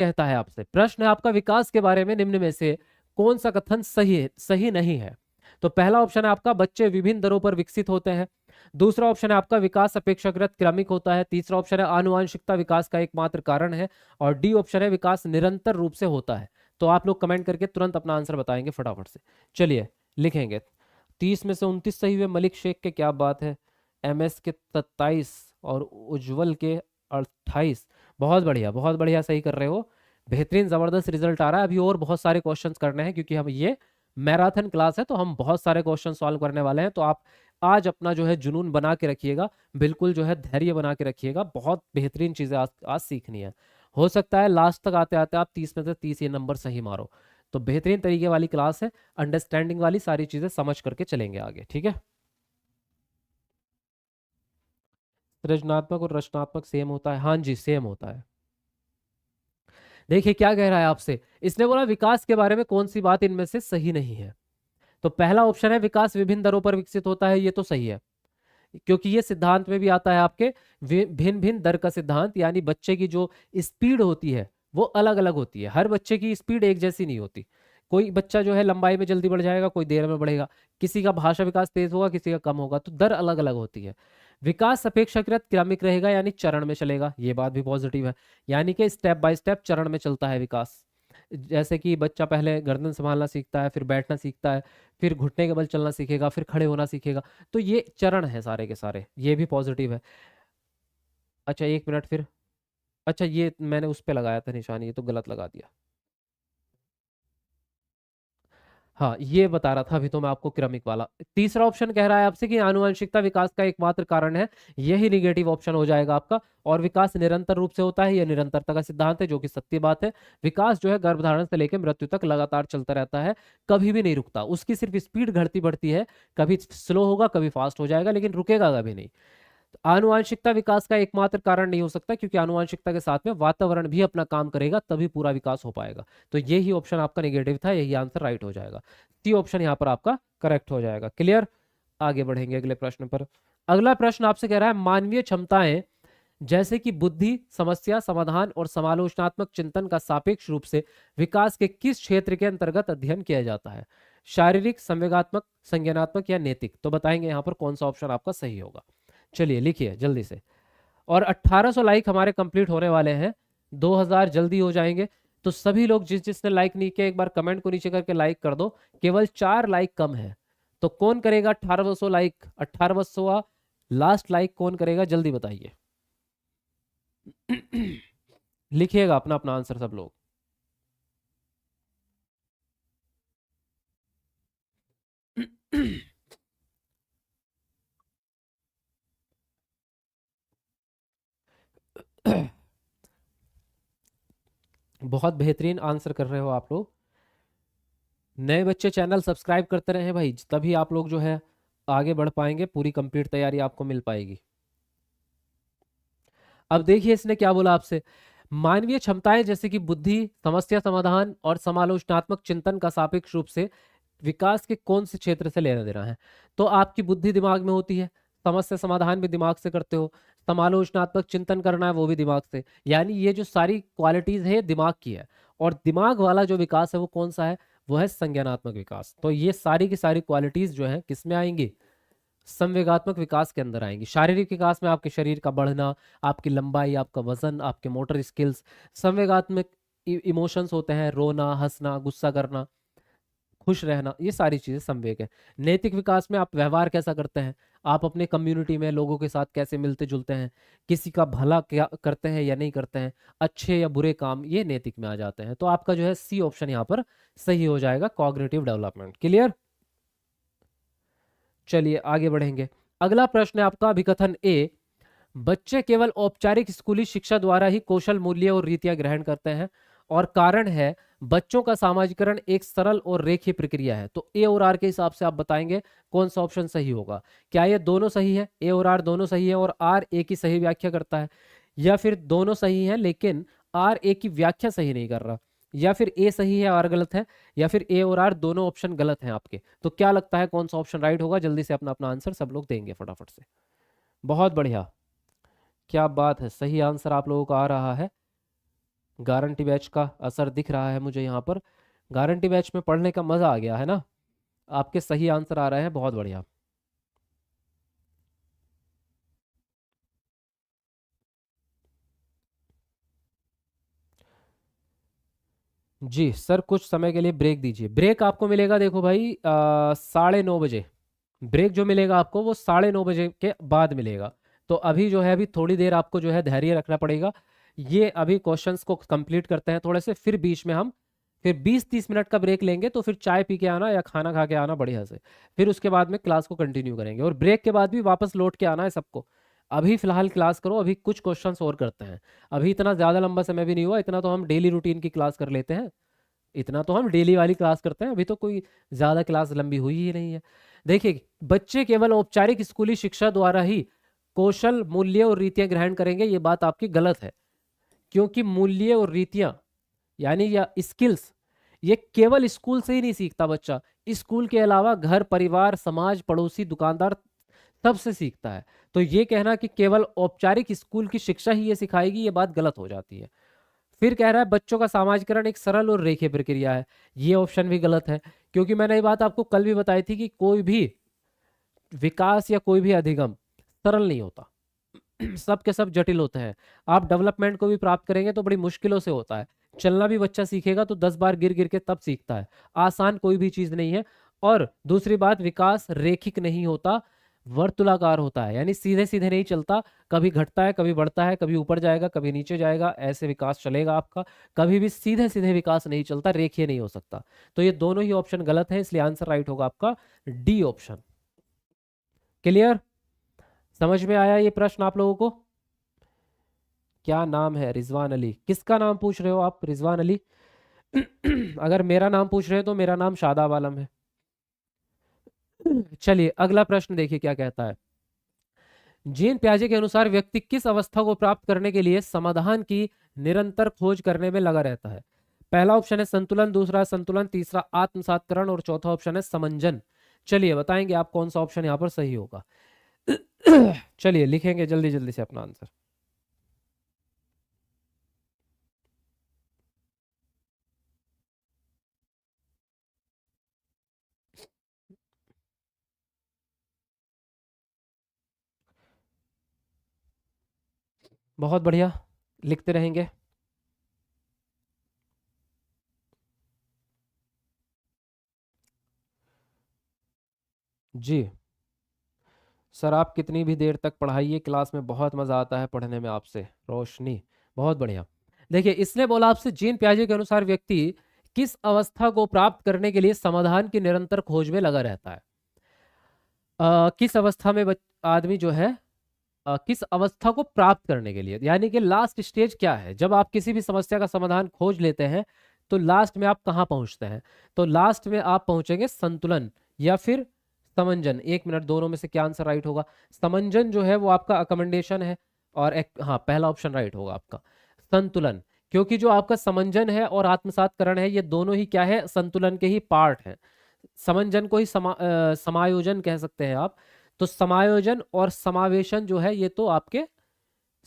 कहता है आपसे, प्रश्न है आपका, विकास के बारे में निम्न में से कौन सा कथन सही नहीं है? तो पहला ऑप्शन है आपका, बच्चे विभिन्न दरों पर विकसित होते हैं। दूसरा ऑप्शन है आपका, विकास अपेक्षाकृत क्रमिक होता है। तीसरा ऑप्शन है, आनुवंशिकता विकास का एकमात्र कारण है। और डी ऑप्शन है, विकास निरंतर रूप से होता है। तो आप लोग कमेंट करके तुरंत अपना आंसर बताएंगे फटाफट से। चलिए लिखेंगे। 30 में से 29 सही हुए। मलिक शेख के क्या बात है। MS के 27 और उज्जवल के 28। बहुत बढ़िया, बहुत बढ़िया, सही कर रहे हो। बेहतरीन, जबरदस्त रिजल्ट आ रहा है। अभी और बहुत सारे क्वेश्चंस करने हैं क्योंकि हम ये मैराथन क्लास है, तो हम बहुत सारे क्वेश्चन सॉल्व करने वाले हैं। तो आप आज अपना जो है जुनून बना के रखिएगा, बिल्कुल जो है धैर्य बना के रखिएगा। बहुत बेहतरीन चीजें आज सीखनी है। हो सकता है लास्ट तक आते आते आप 30 में से 30 ये नंबर सही मारो। तो बेहतरीन तरीके वाली क्लास है, अंडरस्टैंडिंग वाली, सारी चीजें समझ करके चलेंगे आगे, ठीक है। सृजनात्मक और रचनात्मक सेम होता है? हाँ जी, सेम होता है। देखिए क्या कह रहा है आपसे, इसने बोला विकास के बारे में कौन सी बात इनमें से सही नहीं है। तो पहला ऑप्शन है, विकास विभिन्न दरों पर विकसित होता है, ये तो सही है, क्योंकि ये सिद्धांत में भी आता है आपके, भिन्न भिन्न दर का सिद्धांत। यानी बच्चे की जो स्पीड होती है वो अलग अलग होती है, हर बच्चे की स्पीड एक जैसी नहीं होती। कोई बच्चा जो है लंबाई में जल्दी बढ़ जाएगा, कोई देर में बढ़ेगा, किसी का भाषा विकास तेज होगा, किसी का कम होगा, तो दर अलग अलग होती है। विकास अपेक्षाकृत क्रमिक रहेगा, यानी चरण में चलेगा, ये बात भी पॉजिटिव है। यानी कि स्टेप बाय स्टेप चरण में चलता है विकास। जैसे कि बच्चा पहले गर्दन संभालना सीखता है, फिर बैठना सीखता है, फिर घुटने के बल चलना सीखेगा, फिर खड़े होना सीखेगा। तो ये चरण है सारे के सारे, ये भी पॉजिटिव है। अच्छा एक मिनट फिर, अच्छा ये मैंने उस पे लगाया था निशान, ये तो गलत लगा दिया। हाँ ये बता रहा था अभी तो मैं आपको क्रमिक वाला। तीसरा ऑप्शन कह रहा है आपसे कि आनुवंशिकता विकास का एकमात्र कारण है, यही निगेटिव ऑप्शन हो जाएगा आपका। और विकास निरंतर रूप से होता है, यह निरंतरता का सिद्धांत है, जो कि सत्य बात है। विकास जो है गर्भधारण से लेकर मृत्यु तक लगातार चलता रहता है, कभी भी नहीं रुकता। उसकी सिर्फ स्पीड घटती बढ़ती है, कभी स्लो होगा कभी फास्ट हो जाएगा, लेकिन रुकेगा कभी नहीं। आनुवांशिकता विकास का एकमात्र कारण नहीं हो सकता, क्योंकि आनुवांशिकता के साथ में वातावरण भी अपना काम करेगा, तभी पूरा विकास हो पाएगा। तो यही ऑप्शन आपका नेगेटिव था, यही आंसर राइट हो जाएगा। सी ऑप्शन यहाँ पर आपका करेक्ट हो जाएगा। क्लियर, आगे बढ़ेंगे अगले प्रश्न पर। अगला प्रश्न आपसे कह रहा है, मानवीय क्षमताएं जैसे कि बुद्धि, समस्या समाधान और समालोचनात्मक चिंतन का सापेक्ष रूप से विकास के किस क्षेत्र के अंतर्गत अध्ययन किया जाता है? शारीरिक, संवेगात्मक, संज्ञानात्मक या नैतिक? तो बताएंगे यहाँ पर कौन सा ऑप्शन आपका सही होगा। चलिए लिखिए जल्दी से। और 1800 लाइक हमारे कंप्लीट होने वाले हैं, 2000 जल्दी हो जाएंगे। तो सभी लोग जिसने लाइक नहीं किया, एक बार कमेंट को नीचे करके लाइक कर दो। केवल 4 लाइक कम है, तो कौन करेगा 1800 लाइक? 1800 लास्ट लाइक कौन करेगा, जल्दी बताइए। लिखिएगा अपना अपना आंसर सब लोग। बहुत बेहतरीन आंसर कर रहे हो आप लोग। नए बच्चे चैनल सब्सक्राइब करते रहे भाई, तभी आप लोग जो है आगे बढ़ पाएंगे, पूरी कंप्लीट तैयारी आपको मिल पाएगी। अब देखिए इसने क्या बोला आपसे, मानवीय क्षमताएं जैसे कि बुद्धि, समस्या समाधान और समालोचनात्मक चिंतन का सापेक्ष रूप से विकास के कौन से क्षेत्र से लेना देना है? तो आपकी बुद्धि दिमाग में होती है, समस्या समाधान भी दिमाग से करते हो, समालोचनात्मक चिंतन करना है वो भी दिमाग से। यानी ये जो सारी क्वालिटीज है दिमाग की है। और दिमाग वाला जो विकास है वो कौन सा है? वो है संज्ञानात्मक विकास। तो ये सारी की सारी क्वालिटीज जो है किस में आएंगी? संवेगात्मक विकास के अंदर आएंगी। शारीरिक विकास में आपके शरीर का बढ़ना, आपकी लंबाई, आपका वजन, आपके मोटर स्किल्स। संवेगात्मक इमोशंस होते हैं, रोना, हंसना, गुस्सा करना, खुश रहना, ये सारी चीजें संवेग है। नैतिक विकास में आप व्यवहार कैसा करते हैं, आप अपने कम्युनिटी में लोगों के साथ कैसे मिलते जुलते हैं, किसी का भला क्या करते हैं या नहीं करते हैं, अच्छे या बुरे काम, ये नैतिक में आ जाते हैं। तो आपका जो है सी ऑप्शन यहाँ पर सही हो जाएगा, कॉग्निटिव डेवलपमेंट। क्लियर, चलिए आगे बढ़ेंगे। अगला प्रश्न है आपका, अभिकथन ए, बच्चे केवल औपचारिक स्कूली शिक्षा द्वारा ही कौशल, मूल्य और रीतियां ग्रहण करते हैं, और कारण है बच्चों का सामाजिकरण एक सरल और रेखीय प्रक्रिया है। तो ए और आर के हिसाब से आप बताएंगे कौन सा ऑप्शन सही होगा। क्या ये दोनों सही है, ए और आर दोनों सही है और आर ए की सही व्याख्या करता है, या फिर दोनों सही है लेकिन आर ए की व्याख्या सही नहीं कर रहा, या फिर ए सही है आर गलत है, या फिर ए और आर दोनों ऑप्शन गलत हैं आपके? तो क्या लगता है कौन सा ऑप्शन राइट होगा? जल्दी से अपना अपना आंसर सब लोग देंगे फटाफट से। बहुत बढ़िया, क्या बात है, सही आंसर आप लोगों का आ रहा है। गारंटी बैच का असर दिख रहा है मुझे यहाँ पर। गारंटी बैच में पढ़ने का मजा आ गया है ना। आपके सही आंसर आ रहे हैं, बहुत बढ़िया। जी सर, कुछ समय के लिए ब्रेक दीजिए। ब्रेक आपको मिलेगा, देखो भाई, 9:30 बजे। ब्रेक जो मिलेगा आपको वो 9:30 बजे के बाद मिलेगा। तो अभी जो है, अभी थोड़ी देर आपको जो है धैर्य रखना पड़ेगा। ये अभी क्वेश्चंस को कंप्लीट करते हैं थोड़े से, फिर बीच में हम फिर 20-30 मिनट का ब्रेक लेंगे। तो फिर चाय पी के आना या खाना खा के आना बढ़िया से। फिर उसके बाद में क्लास को कंटिन्यू करेंगे, और ब्रेक के बाद भी वापस लौट के आना है सबको। अभी फिलहाल क्लास करो, अभी कुछ क्वेश्चंस और करते हैं। अभी इतना ज़्यादा लंबा समय भी नहीं हुआ, इतना तो हम डेली रूटीन की क्लास कर लेते हैं। इतना तो हम डेली वाली क्लास करते हैं, अभी तो कोई ज़्यादा क्लास लंबी हुई ही नहीं है। देखिए, बच्चे केवल औपचारिक स्कूली शिक्षा द्वारा ही कौशल, मूल्य और रीतियां ग्रहण करेंगे, ये बात आपकी गलत है। क्योंकि मूल्य और रीतियां, यानी या स्किल्स, ये केवल स्कूल से ही नहीं सीखता बच्चा। स्कूल के अलावा घर, परिवार, समाज, पड़ोसी, दुकानदार, सबसे सीखता है। तो ये कहना कि केवल औपचारिक स्कूल की शिक्षा ही ये सिखाएगी, ये बात गलत हो जाती है। फिर कह रहा है बच्चों का समाजीकरण एक सरल और रेखीय प्रक्रिया है, ये ऑप्शन भी गलत है। क्योंकि मैंने ये बात आपको कल भी बताई थी कि कोई भी विकास या कोई भी अधिगम सरल नहीं होता। सब के सब जटिल होते हैं। आप डेवलपमेंट को भी प्राप्त करेंगे तो बड़ी मुश्किलों से होता है। चलना भी बच्चा सीखेगा तो 10 बार गिर गिर के तब सीखता है। आसान कोई भी चीज नहीं है। और दूसरी बात, विकास रेखिक नहीं होता, वर्तुलाकार होता है, यानी सीधे सीधे नहीं चलता। कभी घटता है, कभी बढ़ता है, कभी ऊपर जाएगा, कभी नीचे जाएगा, ऐसे विकास चलेगा आपका। कभी भी सीधे सीधे विकास नहीं चलता, रेखीय नहीं हो सकता। तो ये दोनों ही ऑप्शन गलत है, इसलिए आंसर राइट होगा आपका डी ऑप्शन। क्लियर? समझ में आया ये प्रश्न आप लोगों को? क्या नाम है? रिजवान अली। किसका नाम पूछ रहे हो आप? रिजवान अली? अगर मेरा नाम पूछ रहे हो तो मेरा नाम शादाब आलम है। चलिए अगला प्रश्न देखिए क्या कहता है। जीन प्याजे के अनुसार व्यक्ति किस अवस्था को प्राप्त करने के लिए समाधान की निरंतर खोज करने में लगा रहता है? पहला ऑप्शन है संतुलन, दूसरा संतुलन, तीसरा आत्मसातकरण और चौथा ऑप्शन है समंजन। चलिए बताएंगे आप कौन सा ऑप्शन यहाँ पर सही होगा। चलिए लिखेंगे जल्दी जल्दी से अपना आंसर। बहुत बढ़िया, लिखते रहेंगे। जी सर, आप कितनी भी देर तक पढ़ाइए, क्लास में बहुत मजा आता है पढ़ने में आपसे। रोशनी, बहुत बढ़िया। देखिए, इसने बोला आपसे जीन प्याजे के अनुसार व्यक्ति किस अवस्था को प्राप्त करने के लिए समाधान की निरंतर खोज में लगा रहता है। किस अवस्था में आदमी जो है, किस अवस्था को प्राप्त करने के लिए, यानी कि लास्ट स्टेज क्या है जब आप किसी भी समस्या का समाधान खोज लेते हैं। तो लास्ट में आप कहाँ पहुंचते हैं? तो लास्ट में आप पहुंचेंगे संतुलन या फिर समंजन। एक मिनट, दोनों में से क्या आंसर राइट होगा? समंजन जो है वो आपका अकमेंडेशन है, और एक, हाँ, पहला ऑप्शन राइट होगा आपका संतुलन। क्योंकि जो आपका समंजन है और आत्मसातकरण है, ये दोनों ही क्या है? संतुलन के ही पार्ट है। समंजन को ही समायोजन कह सकते हैं आप। तो समायोजन और समावेशन जो है, ये तो आपके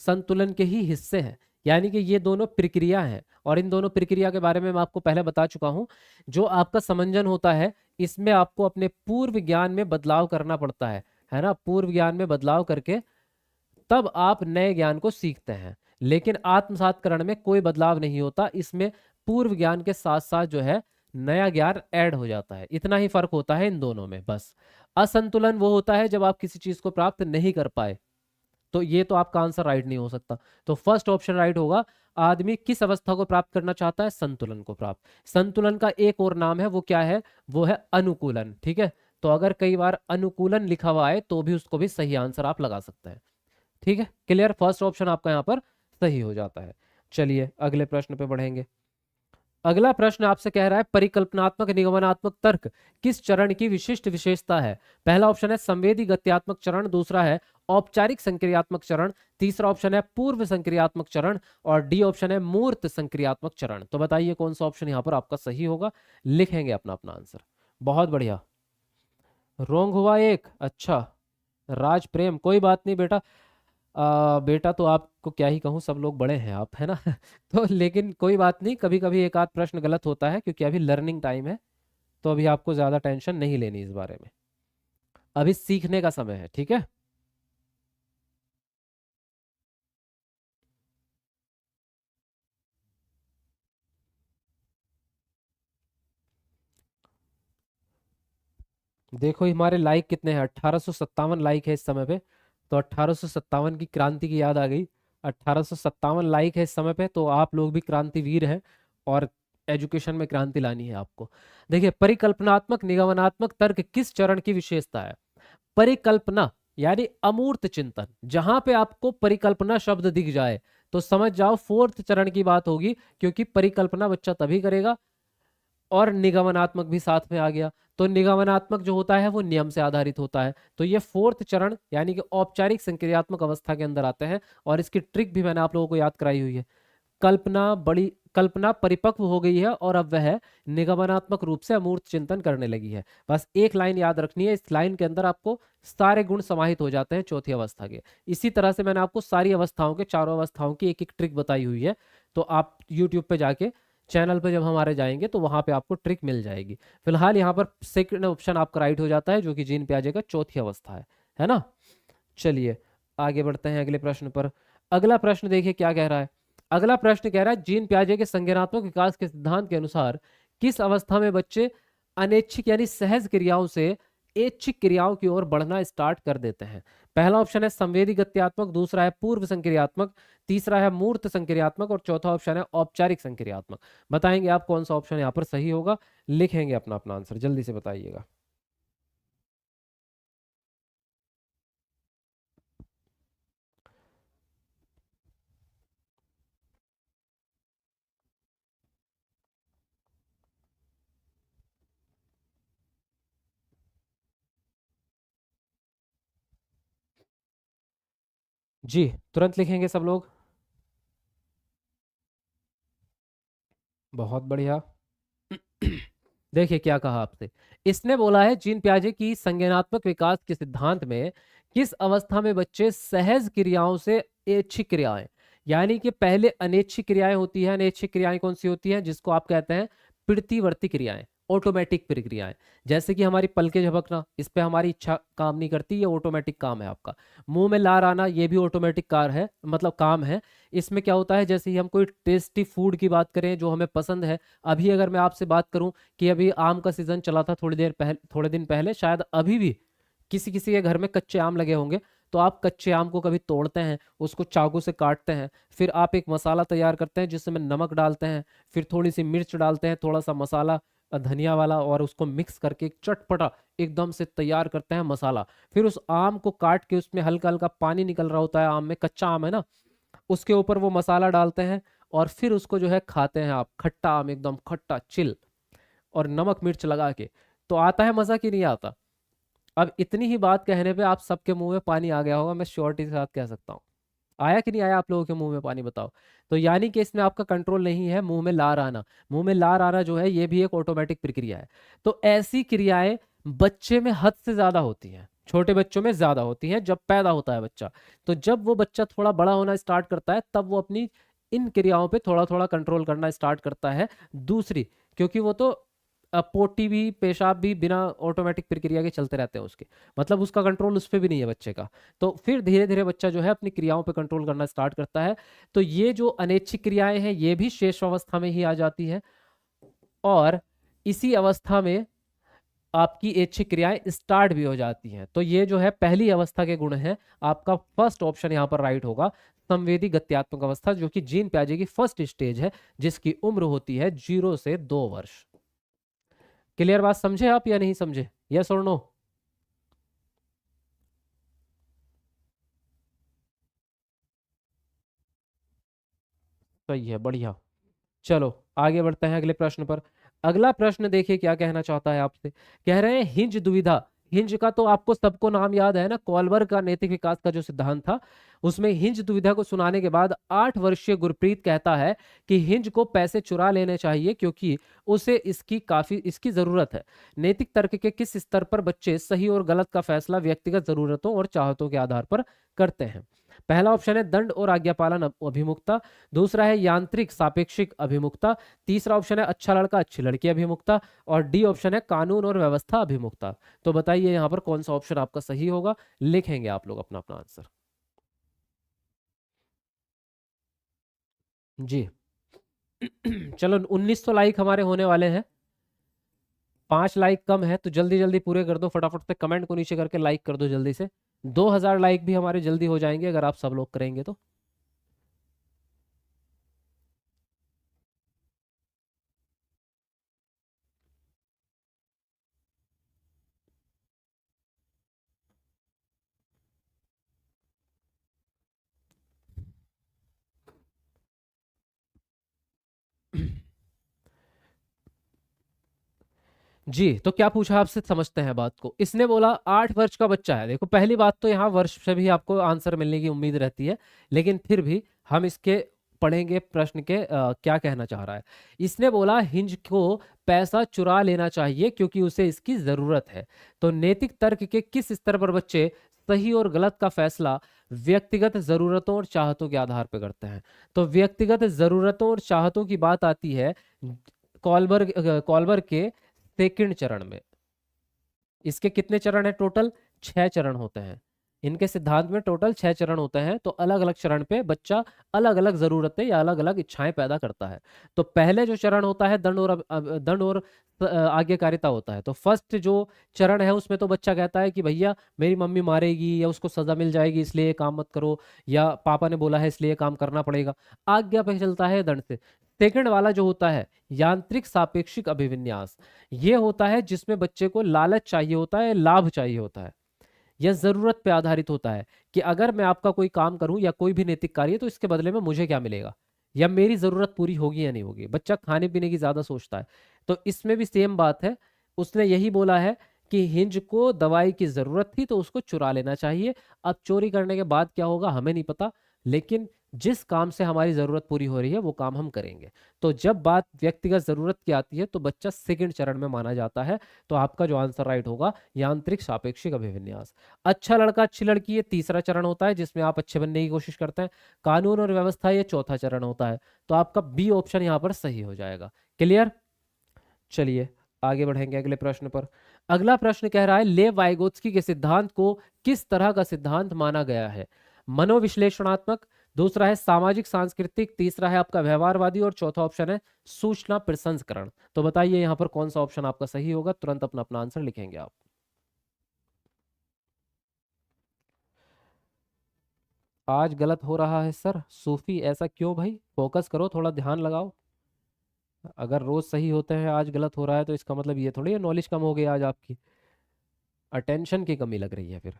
संतुलन के ही हिस्से हैं। यानी कि ये दोनों प्रक्रिया हैं, और इन दोनों प्रक्रिया के बारे में मैं आपको पहले बता चुका हूं। जो आपका समंजन होता है, इसमें आपको अपने पूर्व ज्ञान में बदलाव करना पड़ता है ना। पूर्व ज्ञान में बदलाव करके तब आप नए ज्ञान को सीखते हैं। लेकिन आत्मसातकरण में कोई बदलाव नहीं होता, इसमें पूर्व ज्ञान के साथ साथ जो है नया ज्ञान ऐड हो जाता है। इतना ही फर्क होता है इन दोनों में बस। असंतुलन वो होता है जब आप किसी चीज को प्राप्त नहीं कर पाए। तो ये तो आपका आंसर राइट नहीं हो सकता। तो फर्स्ट ऑप्शन राइट होगा। आदमी किस अवस्था को प्राप्त करना चाहता है? संतुलन को प्राप्त। संतुलन का एक और नाम है, वो क्या है? वो है अनुकूलन। ठीक है, तो अगर कई बार अनुकूलन लिखा हुआ है तो भी उसको भी सही आंसर आप लगा सकते हैं। ठीक है, क्लियर? फर्स्ट ऑप्शन आपका यहाँ पर सही हो जाता है। चलिए अगले प्रश्न पे बढ़ेंगे। अगला प्रश्न आपसे कह रहा है परिकल्पनात्मक निगमनात्मक तर्क किस चरण की विशिष्ट विशेषता है? पहला ऑप्शन है संवेदी गत्यात्मक चरण, दूसरा है औपचारिक संक्रियात्मक चरण, तीसरा ऑप्शन है पूर्व संक्रियात्मक चरण, और डी ऑप्शन है मूर्त संक्रियात्मक चरण। तो बताइए कौन सा ऑप्शन यहाँ पर आपका सही होगा। लिखेंगे अपना अपना आंसर। बहुत बढ़िया, रोंग हुआ एक। अच्छा, राज प्रेम, कोई बात नहीं बेटा। बेटा तो आपको क्या ही कहूँ, सब लोग बड़े हैं आप, है ना। तो लेकिन कोई बात नहीं, कभी कभी एक आध प्रश्न गलत होता है, क्योंकि अभी लर्निंग टाइम है। तो अभी आपको ज्यादा टेंशन नहीं लेनी इस बारे में, अभी सीखने का समय है, ठीक है। देखो हमारे लाइक कितने हैं, 1857 लाइक है इस समय पे। तो 1857 की क्रांति की याद आ गई। 1857 लाइक है इस समय पे, तो आप लोग भी क्रांतिवीर हैं। और एजुकेशन में क्रांति लानी है आपको। देखिए, परिकल्पनात्मक निगमनात्मक तर्क किस चरण की विशेषता है? परिकल्पना यानी अमूर्त चिंतन, जहां पे आपको परिकल्पना शब्द दिख जाए तो समझ जाओ फोर्थ चरण की बात होगी, क्योंकि परिकल्पना बच्चा तभी करेगा। और निगमनात्मक भी साथ में आ गया। तो निगमनात्मक जो होता है वो नियम से आधारित होता है, तो ये फोर्थ चरण यानी कि औपचारिक संक्रियात्मक अवस्था के अंदर आते हैं। और इसकी ट्रिक भी मैंने आप लोगों को याद कराई हुई है। कल्पना परिपक्व हो गई है और अब वह निगमनात्मक रूप से अमूर्त चिंतन करने लगी है। बस एक लाइन याद रखनी है, इस लाइन के अंदर आपको सारे गुण समाहित हो जाते हैं चौथी अवस्था के। इसी तरह से मैंने आपको सारी अवस्थाओं के, चारों अवस्थाओं की एक एक ट्रिक बताई हुई है। तो आप यूट्यूब पे जाके, चैनल पे जब हमारे जाएंगे तो वहां पे आपको ट्रिक मिल जाएगी। फिलहाल यहाँ पर सेकंड ऑप्शन आपका राइट हो जाता है, जो कि जीन पियाजे का चौथी अवस्था है ना। चलिए आगे बढ़ते हैं अगले प्रश्न पर। अगला प्रश्न देखिए क्या कह रहा है। अगला प्रश्न कह रहा है, जीन पियाजे के संज्ञानात्मक विकास के सिद्धांत के अनुसार किस अवस्था में बच्चे अनैच्छिक यानी सहज क्रियाओं से ऐच्छिक क्रियाओं की ओर बढ़ना स्टार्ट कर देते हैं? पहला ऑप्शन है संवेदी गत्यात्मक, दूसरा है पूर्व संक्रियात्मक, तीसरा है मूर्त संक्रियात्मक और चौथा ऑप्शन है औपचारिक संक्रियात्मक। बताएंगे आप कौन सा ऑप्शन यहाँ पर सही होगा, लिखेंगे अपना अपना आंसर, जल्दी से बताइएगा। जी, तुरंत लिखेंगे सब लोग। बहुत बढ़िया। देखिए क्या कहा आपसे। इसने बोला है जीन पियाजे की संज्ञानात्मक विकास के सिद्धांत में किस अवस्था में बच्चे सहज क्रियाओं से ऐच्छिक क्रियाएं, यानी कि पहले अनैच्छिक क्रियाएं होती है। अनैच्छिक क्रियाएं कौन सी होती हैं? जिसको आप कहते हैं प्रतिवर्ती क्रियाएं, ऑटोमेटिक प्रक्रियाएं। जैसे कि हमारी पलके झपकना, इस पे हमारी इच्छा काम नहीं करती, ये ऑटोमेटिक काम है आपका। मुंह में लार आना, ये भी ऑटोमेटिक कार है, मतलब काम है। इसमें क्या होता है, जैसे ही हम कोई टेस्टी फूड की बात करें जो हमें पसंद है, अभी अगर मैं आपसे बात करूं कि अभी आम का सीजन चला था थोड़े दिन पहले, शायद अभी भी किसी किसी के घर में कच्चे आम लगे होंगे। तो आप कच्चे आम को कभी तोड़ते हैं, उसको चाकू से काटते हैं, फिर आप एक मसाला तैयार करते हैं जिसमें नमक डालते हैं, फिर थोड़ी सी मिर्च डालते हैं, थोड़ा सा मसाला धनिया वाला, और उसको मिक्स करके एक चटपटा एकदम से तैयार करते हैं मसाला। फिर उस आम को काट के उसमें हल्का हल्का पानी निकल रहा होता है, आम में कच्चा आम है ना, उसके ऊपर वो मसाला डालते हैं और फिर उसको जो है खाते हैं आप, खट्टा आम एकदम खट्टा चिल, और नमक मिर्च लगा के। तो आता है मजा कि नहीं आता? अब इतनी ही बात कहने पे आप सबके मुंह में पानी आ गया होगा, मैं श्योरिटी के साथ कह सकता हूँ। आया कि नहीं आया आप लोगों के मुंह में पानी, बताओ। तो यानी कि इसमें आपका कंट्रोल नहीं है मुंह में लार आना। मुंह में लार आना जो है ये भी एक ऑटोमेटिक प्रक्रिया है। तो ऐसी क्रियाएं बच्चे में हद से ज्यादा होती हैं, छोटे बच्चों में ज्यादा होती हैं जब पैदा होता है बच्चा। तो जब वो बच्चा थोड़ा बड़ा होना स्टार्ट करता है, तब वो अपनी इन क्रियाओं पे थोड़ा थोड़ा कंट्रोल करना स्टार्ट करता है। दूसरी, क्योंकि वो तो पोटी भी पेशाब भी बिना ऑटोमेटिक प्रक्रिया के चलते रहते हैं उसके, मतलब उसका कंट्रोल उस पर भी नहीं है बच्चे का। तो फिर धीरे धीरे बच्चा जो है अपनी क्रियाओं पे कंट्रोल करना स्टार्ट करता है। तो ये जो अनैच्छिक क्रियाएं हैं ये भी शेष अवस्था में ही आ जाती है। और इसी अवस्था में आपकी ऐच्छिक क्रियाएं स्टार्ट भी हो जाती हैं। तो ये जो है पहली अवस्था के गुण हैं। आपका फर्स्ट ऑप्शन यहाँ पर राइट होगा, संवेदी गत्यात्मक अवस्था, जो कि जीन पियाजे की फर्स्ट स्टेज है, जिसकी उम्र होती है 0 से 2 वर्ष। क्लियर बात समझे आप या नहीं समझे? यस और नो? सही है, बढ़िया। चलो आगे बढ़ते हैं अगले प्रश्न पर। अगला प्रश्न देखिए क्या कहना चाहता है आपसे। कह रहे हैं हिंज दुविधा। हिंज का तो आपको सबको नाम याद है ना, कॉलबर का नैतिक विकास का जो सिद्धांत था, उसमें हिंज दुविधा को सुनाने के बाद 8 वर्षीय गुरप्रीत कहता है कि हिंज को पैसे चुरा लेने चाहिए क्योंकि उसे इसकी जरूरत है। नैतिक तर्क के किस स्तर पर बच्चे सही और गलत का फैसला व्यक्तिगत जरूरतों और चाहतों के आधार पर करते हैं? पहला ऑप्शन है दंड और आज्ञापालन अभिमुखता, दूसरा है यांत्रिक सापेक्षिक अभिमुखता, तीसरा ऑप्शन है अच्छा लड़का अच्छी लड़की अभिमुखता, और डी ऑप्शन है कानून और व्यवस्था अभिमुखता। तो बताइए यहाँ पर कौन सा ऑप्शन आपका सही होगा, लिखेंगे आप लोग अपना अपना आंसर। जी चलो 19 तो लाइक हमारे होने वाले हैं, 5 लाइक कम है, तो जल्दी जल्दी पूरे कर दो फटाफट से, कमेंट को नीचे करके लाइक कर दो जल्दी से। 2000 लाइक भी हमारे जल्दी हो जाएंगे अगर आप सब लोग करेंगे तो। जी तो क्या पूछा आपसे, समझते हैं बात को। इसने बोला 8 वर्ष का बच्चा है। देखो पहली बात तो यहाँ वर्ष से भी आपको आंसर मिलने की उम्मीद रहती है, लेकिन फिर भी हम इसके पढ़ेंगे प्रश्न के क्या कहना चाह रहा है। इसने बोला हिंज को पैसा चुरा लेना चाहिए क्योंकि उसे इसकी जरूरत है। तो नैतिक तर्क के किस स्तर पर बच्चे सही और गलत का फैसला व्यक्तिगत जरूरतों और चाहतों के आधार पर करते हैं। तो व्यक्तिगत जरूरतों और चाहतों की बात आती है कॉलबर्ग कॉलबर्ग के सेकंड चरण में। इसके कितने चरण है टोटल, 6 चरण होते हैं। इनके सिद्धांत में टोटल 6 चरण होते हैं। तो अलग अलग चरण पे बच्चा अलग अलग जरूरतें या अलग अलग इच्छाएं पैदा करता है। तो पहले जो चरण होता है दंड और दंड और आज्ञाकारिता होता है। तो फर्स्ट जो चरण है उसमें तो बच्चा कहता है कि भैया मेरी मम्मी मारेगी या उसको सजा मिल जाएगी इसलिए ये काम मत करो, या पापा ने बोला है इसलिए ये काम करना पड़ेगा। आज्ञा पे चलता है दंड से। सेकंड वाला जो होता है यांत्रिक सापेक्षिक अभिविन्यास, ये होता है जिसमें बच्चे को लालच चाहिए होता है, लाभ चाहिए होता है, यह जरूरत पे आधारित होता है कि अगर मैं आपका कोई काम करूं या कोई भी नैतिक कार्य तो इसके बदले में मुझे क्या मिलेगा, या मेरी जरूरत पूरी होगी या नहीं होगी। बच्चा खाने पीने की ज्यादा सोचता है। तो इसमें भी सेम बात है, उसने यही बोला है कि हिंज को दवाई की जरूरत थी तो उसको चुरा लेना चाहिए। अब चोरी करने के बाद क्या होगा हमें नहीं पता, लेकिन जिस काम से हमारी जरूरत पूरी हो रही है वो काम हम करेंगे। तो जब बात व्यक्तिगत जरूरत की आती है तो बच्चा सेकंड चरण में माना जाता है। तो आपका जो आंसर राइट होगा यांत्रिक सापेक्षिक अभिविन्यास। अच्छा लड़का अच्छी लड़की ये तीसरा चरण होता है जिसमें आप अच्छे बनने की कोशिश करते हैं। कानून और व्यवस्था ये चौथा चरण होता है। तो आपका बी ऑप्शन यहाँ पर सही हो जाएगा। क्लियर, चलिए आगे बढ़ेंगे अगले प्रश्न पर। अगला प्रश्न कह रहा है ले वाइगोत्स्की के सिद्धांत को किस तरह का सिद्धांत माना गया है। मनोविश्लेषणात्मक, दूसरा है सामाजिक सांस्कृतिक, तीसरा है आपका व्यवहारवादी, और चौथा ऑप्शन है सूचना प्रसंस्करण। तो बताइए यहाँ पर कौन सा ऑप्शन आपका सही होगा, तुरंत अपना अपना आंसर लिखेंगे आप। आज गलत हो रहा है सर, सूफी ऐसा क्यों भाई, फोकस करो थोड़ा ध्यान लगाओ। अगर रोज सही होते हैं आज गलत हो रहा है तो इसका मतलब ये थोड़ी है नॉलेज कम हो गई आज आपकी, अटेंशन की कमी लग रही है फिर।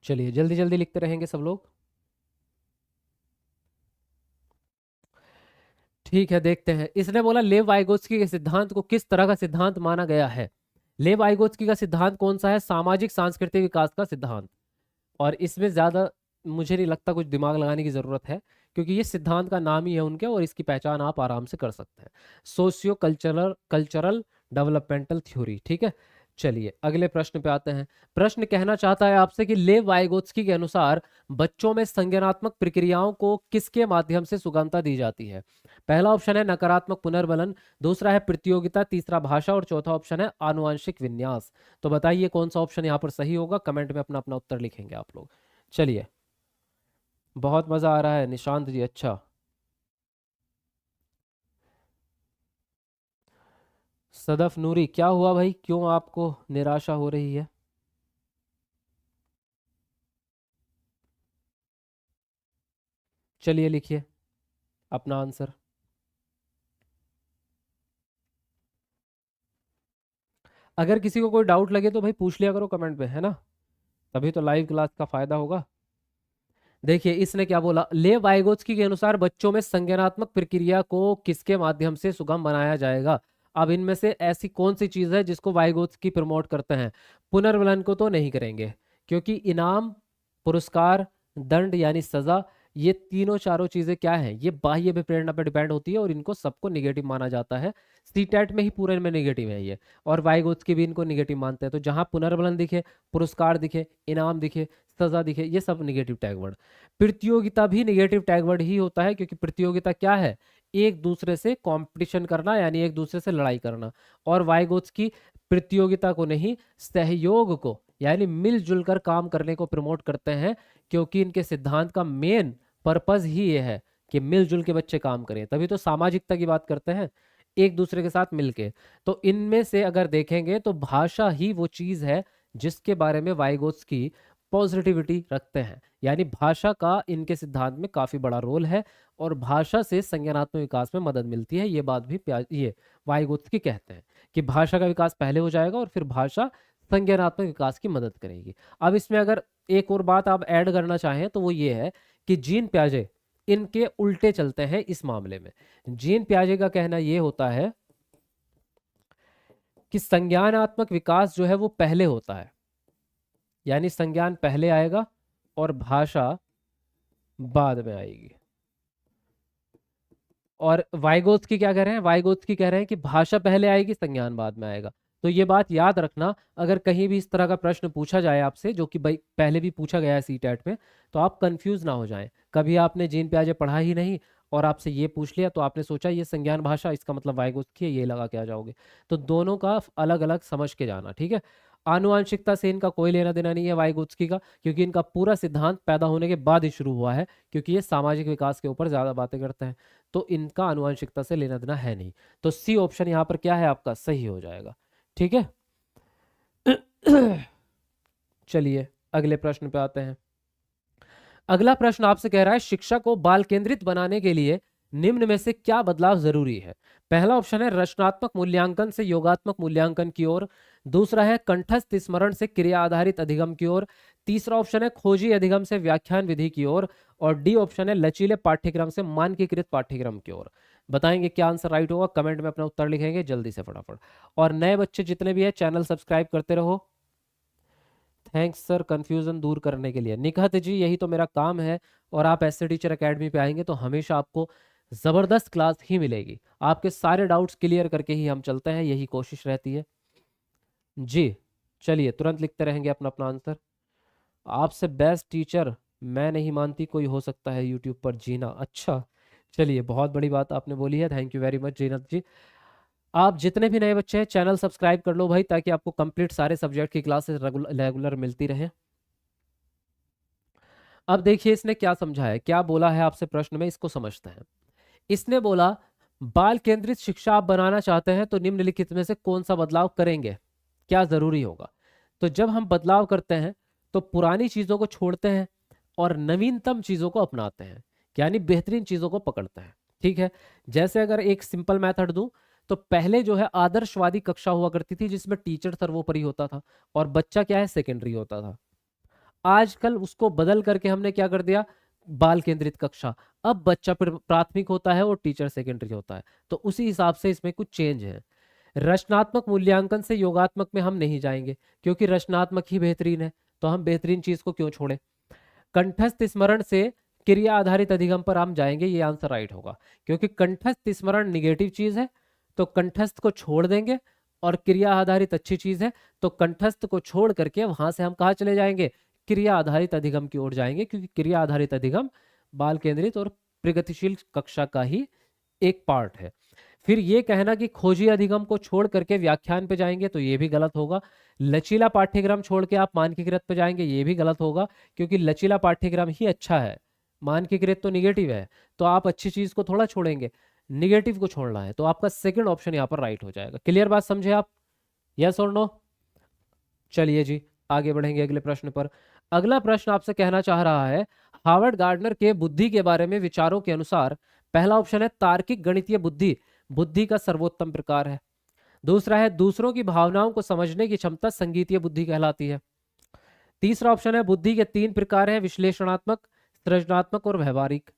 चलिए जल्दी जल्दी लिखते रहेंगे सब लोग। ठीक है देखते हैं। इसने बोला लेव वाइगोत्स्की के सिद्धांत को किस तरह का सिद्धांत माना गया है। लेव वाइगोत्स्की का सिद्धांत कौन सा है, सामाजिक सांस्कृतिक विकास का सिद्धांत। और इसमें ज्यादा मुझे नहीं लगता कुछ दिमाग लगाने की जरूरत है, क्योंकि ये सिद्धांत का नाम ही है उनके और इसकी पहचान आप आराम से कर सकते हैं। Socio cultural cultural developmental theory, ठीक है। चलिए अगले प्रश्न पे आते हैं। प्रश्न कहना चाहता है आपसे कि लेव वाइगोत्स्की के अनुसार बच्चों में संज्ञानात्मक प्रक्रियाओं को किसके माध्यम से सुगमता दी जाती है। पहला ऑप्शन है नकारात्मक पुनर्बलन, दूसरा है प्रतियोगिता, तीसरा भाषा, और चौथा ऑप्शन है आनुवंशिक विन्यास। तो बताइए कौन सा ऑप्शन यहाँ पर सही होगा, कमेंट में अपना अपना उत्तर लिखेंगे आप लोग। चलिए बहुत मजा आ रहा है निशांत जी, अच्छा। सदफ नूरी क्या हुआ भाई, क्यों आपको निराशा हो रही है। चलिए लिखिए अपना आंसर। अगर किसी को कोई डाउट लगे तो भाई पूछ लिया करो कमेंट पे, है ना, तभी तो लाइव क्लास का फायदा होगा। देखिए इसने क्या बोला, ले वाइगोत्स्की के अनुसार बच्चों में संज्ञानात्मक प्रक्रिया को किसके माध्यम से सुगम बनाया जाएगा। अब इनमें से ऐसी कौन सी चीज है जिसको वाइगोत्स्की प्रमोट करते हैं। पुनर्मिलन को तो नहीं करेंगे, क्योंकि इनाम, पुरस्कार, दंड यानी सजा, ये तीनों चारों चीजें क्या है, ये बाह्य विप्रेरणा पर डिपेंड होती है और इनको सबको निगेटिव माना जाता है। सीटेट में ही पूरे में निगेटिव है ये, और वाइगोत्स्की भी इनको निगेटिव मानते हैं। तो जहां पुनर्बलन दिखे, पुरस्कार दिखे, इनाम दिखे, सजा दिखे, ये सब निगेटिव टैग वर्ड। प्रतियोगिता भी निगेटिव टैग वर्ड ही होता है, क्योंकि प्रतियोगिता क्या है, एक दूसरे से कंपटीशन करना, यानी एक दूसरे से लड़ाई करना। और वाइगोत्स्की प्रतियोगिता को नहीं, सहयोग को, यानी मिलजुल कर काम करने को प्रमोट करते हैं, क्योंकि इनके सिद्धांत का मेन पर्पस ही ये है कि मिलजुल के बच्चे काम करें। तभी तो सामाजिकता की बात करते हैं, एक दूसरे के साथ मिलके। तो इनमें से अगर देखेंगे तो भाषा ही वो चीज है जिसके बारे में वाइगोत्स्की पॉजिटिविटी रखते हैं, यानी भाषा का इनके सिद्धांत में काफी बड़ा रोल है, और भाषा से संज्ञानात्मक विकास में मदद मिलती है। ये बात भी ये वाइगोत्स्की कहते हैं कि भाषा का विकास पहले हो जाएगा और फिर भाषा संज्ञानात्मक विकास की मदद करेगी। अब इसमें अगर एक और बात आप ऐड करना चाहें तो वो ये है कि जीन प्याजे इनके उल्टे चलते हैं इस मामले में। जीन प्याजे का कहना ये होता है कि संज्ञानात्मक विकास जो है वो पहले होता है, यानी संज्ञान पहले आएगा और भाषा बाद में आएगी। और वाइगोत्स्की क्या कह रहे हैं, वाइगोत्स्की कह रहे हैं कि भाषा पहले आएगी, संज्ञान बाद में आएगा। तो ये बात याद रखना, अगर कहीं भी इस तरह का प्रश्न पूछा जाए आपसे, जो कि भाई पहले भी पूछा गया है सीटेट में, तो आप कंफ्यूज ना हो जाएं। कभी आपने जीन प्याजे पढ़ा ही नहीं और आपसे ये पूछ लिया तो आपने सोचा ये संज्ञान भाषा, इसका मतलब वाइगोत्स्की है, ये लगा के आ जाओगे। तो दोनों का अलग अलग समझ के जाना, ठीक है। आनुवांशिकता से इनका कोई लेना देना नहीं है वाइगोत्स्की का, क्योंकि इनका पूरा सिद्धांत पैदा होने के बाद ही शुरू हुआ है, क्योंकि ये सामाजिक विकास के ऊपर ज्यादा बातें करते हैं। तो इनका आनुवांशिकता से लेना देना है नहीं। तो सी ऑप्शन यहाँ पर क्या है आपका, सही हो जाएगा, ठीक है। चलिए अगले प्रश्न पे आते हैं। अगला प्रश्न आपसे कह रहा है शिक्षा को बाल केंद्रित बनाने के लिए निम्न में से क्या बदलाव जरूरी है। पहला ऑप्शन है रचनात्मक मूल्यांकन से योगात्मक मूल्यांकन की ओर। दूसरा है कंठस्थ स्मरण से क्रिया आधारित अधिगम की ओर। तीसरा ऑप्शन है खोजी अधिगम से व्याख्यान विधि की ओर। और डी ऑप्शन है लचीले पाठ्यक्रम से मानकीकृत पाठ्यक्रम की ओर। बताएंगे क्या आंसर राइट होगा, कमेंट में अपना उत्तर लिखेंगे जल्दी से फटाफट। और नए बच्चे जितने भी है चैनल सब्सक्राइब करते रहो। थैंक्स सर कंफ्यूजन दूर करने के लिए। निखत जी यही तो मेरा काम है, और आप ऐसे टीचर एकेडमी पे आएंगे तो हमेशा आपको जबरदस्त क्लास ही मिलेगी। आपके सारे डाउट्स क्लियर करके ही हम चलते हैं, यही कोशिश रहती है जी। चलिए तुरंत लिखते रहेंगे अपना अपना आंसर। आपसे बेस्ट टीचर मैं नहीं मानती कोई हो सकता है यूट्यूब पर, जीना। अच्छा चलिए बहुत बड़ी बात आपने बोली है, थैंक यू वेरी मच जीनत जी। आप जितने भी नए बच्चे हैं चैनल सब्सक्राइब कर लो भाई, ताकि आपको कंप्लीट सारे सब्जेक्ट की क्लासेस रेगुलर मिलती रहे। अब देखिए इसने क्या समझा है, क्या बोला है आपसे प्रश्न में, इसको समझते हैं। इसने बोला बाल केंद्रित शिक्षा आप बनाना चाहते हैं तो निम्नलिखित में से कौन सा बदलाव करेंगे, क्या जरूरी होगा। तो जब हम बदलाव करते हैं तो पुरानी चीजों को छोड़ते हैं और नवीनतम चीजों को अपनाते हैं, यानी बेहतरीन चीजों को पकड़ते हैं, ठीक है। जैसे अगर एक सिंपल मेथड दूं तो पहले जो है आदर्शवादी कक्षा हुआ करती थी जिसमें टीचर सर्वोपरि होता था और बच्चा क्या है सेकेंडरी होता था। आजकल उसको बदल करके हमने क्या कर दिया, बाल केंद्रित कक्षा। अब बच्चा प्राथमिक होता है और टीचर सेकेंडरी होता है। तो उसी हिसाब से इसमें कुछ चेंज है। रचनात्मक मूल्यांकन से योगात्मक में हम नहीं जाएंगे, क्योंकि रचनात्मक ही बेहतरीन है, तो हम बेहतरीन चीज को क्यों छोड़ें। कंठस्थ स्मरण से क्रिया आधारित अधिगम पर हम जाएंगे, ये आंसर राइट होगा, क्योंकि कंठस्थ स्मरण निगेटिव चीज है तो कंठस्थ को छोड़ देंगे, और क्रिया आधारित अच्छी चीज है तो कंठस्थ को छोड़ करके वहां से हम कहा चले जाएंगे, क्रिया आधारित अधिगम की ओर जाएंगे, क्योंकि क्रिया आधारित अधिगम बाल केंद्रित और प्रगतिशील कक्षा का ही एक पार्ट है। फिर ये कहना कि खोजी अधिगम को छोड़ करके व्याख्यान पे जाएंगे तो ये भी गलत होगा। लचीला पाठ्यक्रम छोड़ के आप मानकीकृत पे जाएंगे ये भी गलत होगा, क्योंकि लचीला पाठ्यक्रम ही अच्छा है, मानकीकृत तो निगेटिव है। तो आप अच्छी चीज को थोड़ा छोड़ेंगे, निगेटिव को छोड़ना है। तो आपका सेकंड ऑप्शन यहाँ पर राइट हो जाएगा। क्लियर बात समझे आप, यस और नो। चलिए जी आगे बढ़ेंगे अगले प्रश्न पर। अगला प्रश्न आपसे कहना चाह रहा है हार्वर्ड गार्डनर के बुद्धि के बारे में विचारों के अनुसार पहला ऑप्शन है तार्किक गणितीय बुद्धि बुद्धि का सर्वोत्तम प्रकार है। दूसरा है दूसरों की भावनाओं को समझने की क्षमता संगीतीय बुद्धि कहलाती है। तीसरा ऑप्शन है बुद्धि के 3 प्रकार हैं, विश्लेषणात्मक, सृजनात्मक और व्यवहारिक।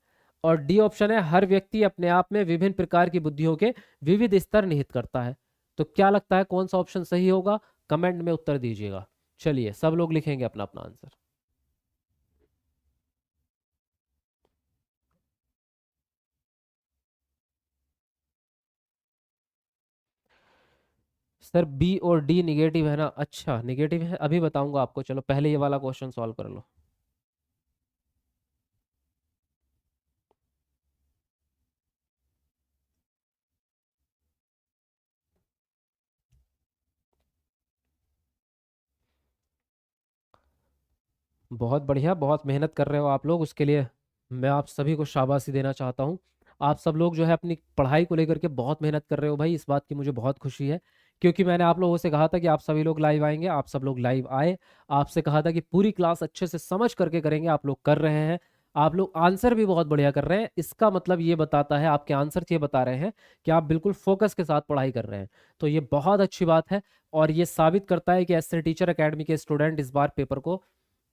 और डी ऑप्शन है हर व्यक्ति अपने आप में विभिन्न प्रकार की बुद्धियों के विविध स्तर निहित करता है। तो क्या लगता है कौन सा ऑप्शन सही होगा, कमेंट में उत्तर दीजिएगा। चलिए सब लोग लिखेंगे अपना अपना आंसर। सर बी और डी निगेटिव है ना? अच्छा निगेटिव है, अभी बताऊंगा आपको। चलो पहले ये वाला क्वेश्चन सॉल्व कर लो। बहुत बढ़िया, बहुत मेहनत कर रहे हो आप लोग, उसके लिए मैं आप सभी को शाबाशी देना चाहता हूँ। आप सब लोग जो है अपनी पढ़ाई को लेकर के बहुत मेहनत कर रहे हो भाई, इस बात की मुझे बहुत खुशी है। क्योंकि मैंने आप लोगों से कहा था कि आप सभी लोग लाइव आएंगे, आप सब लोग लाइव आए। आपसे कहा था कि पूरी क्लास अच्छे से समझ करके करेंगे, आप लोग कर रहे हैं। आप लोग आंसर भी बहुत बढ़िया कर रहे हैं, इसका मतलब ये बताता है, आपके आंसर ये बता रहे हैं कि आप बिल्कुल फोकस के साथ पढ़ाई कर रहे हैं। तो ये बहुत अच्छी बात है। और ये साबित करता है कि एसए टीचर एकेडमी के स्टूडेंट इस बार पेपर को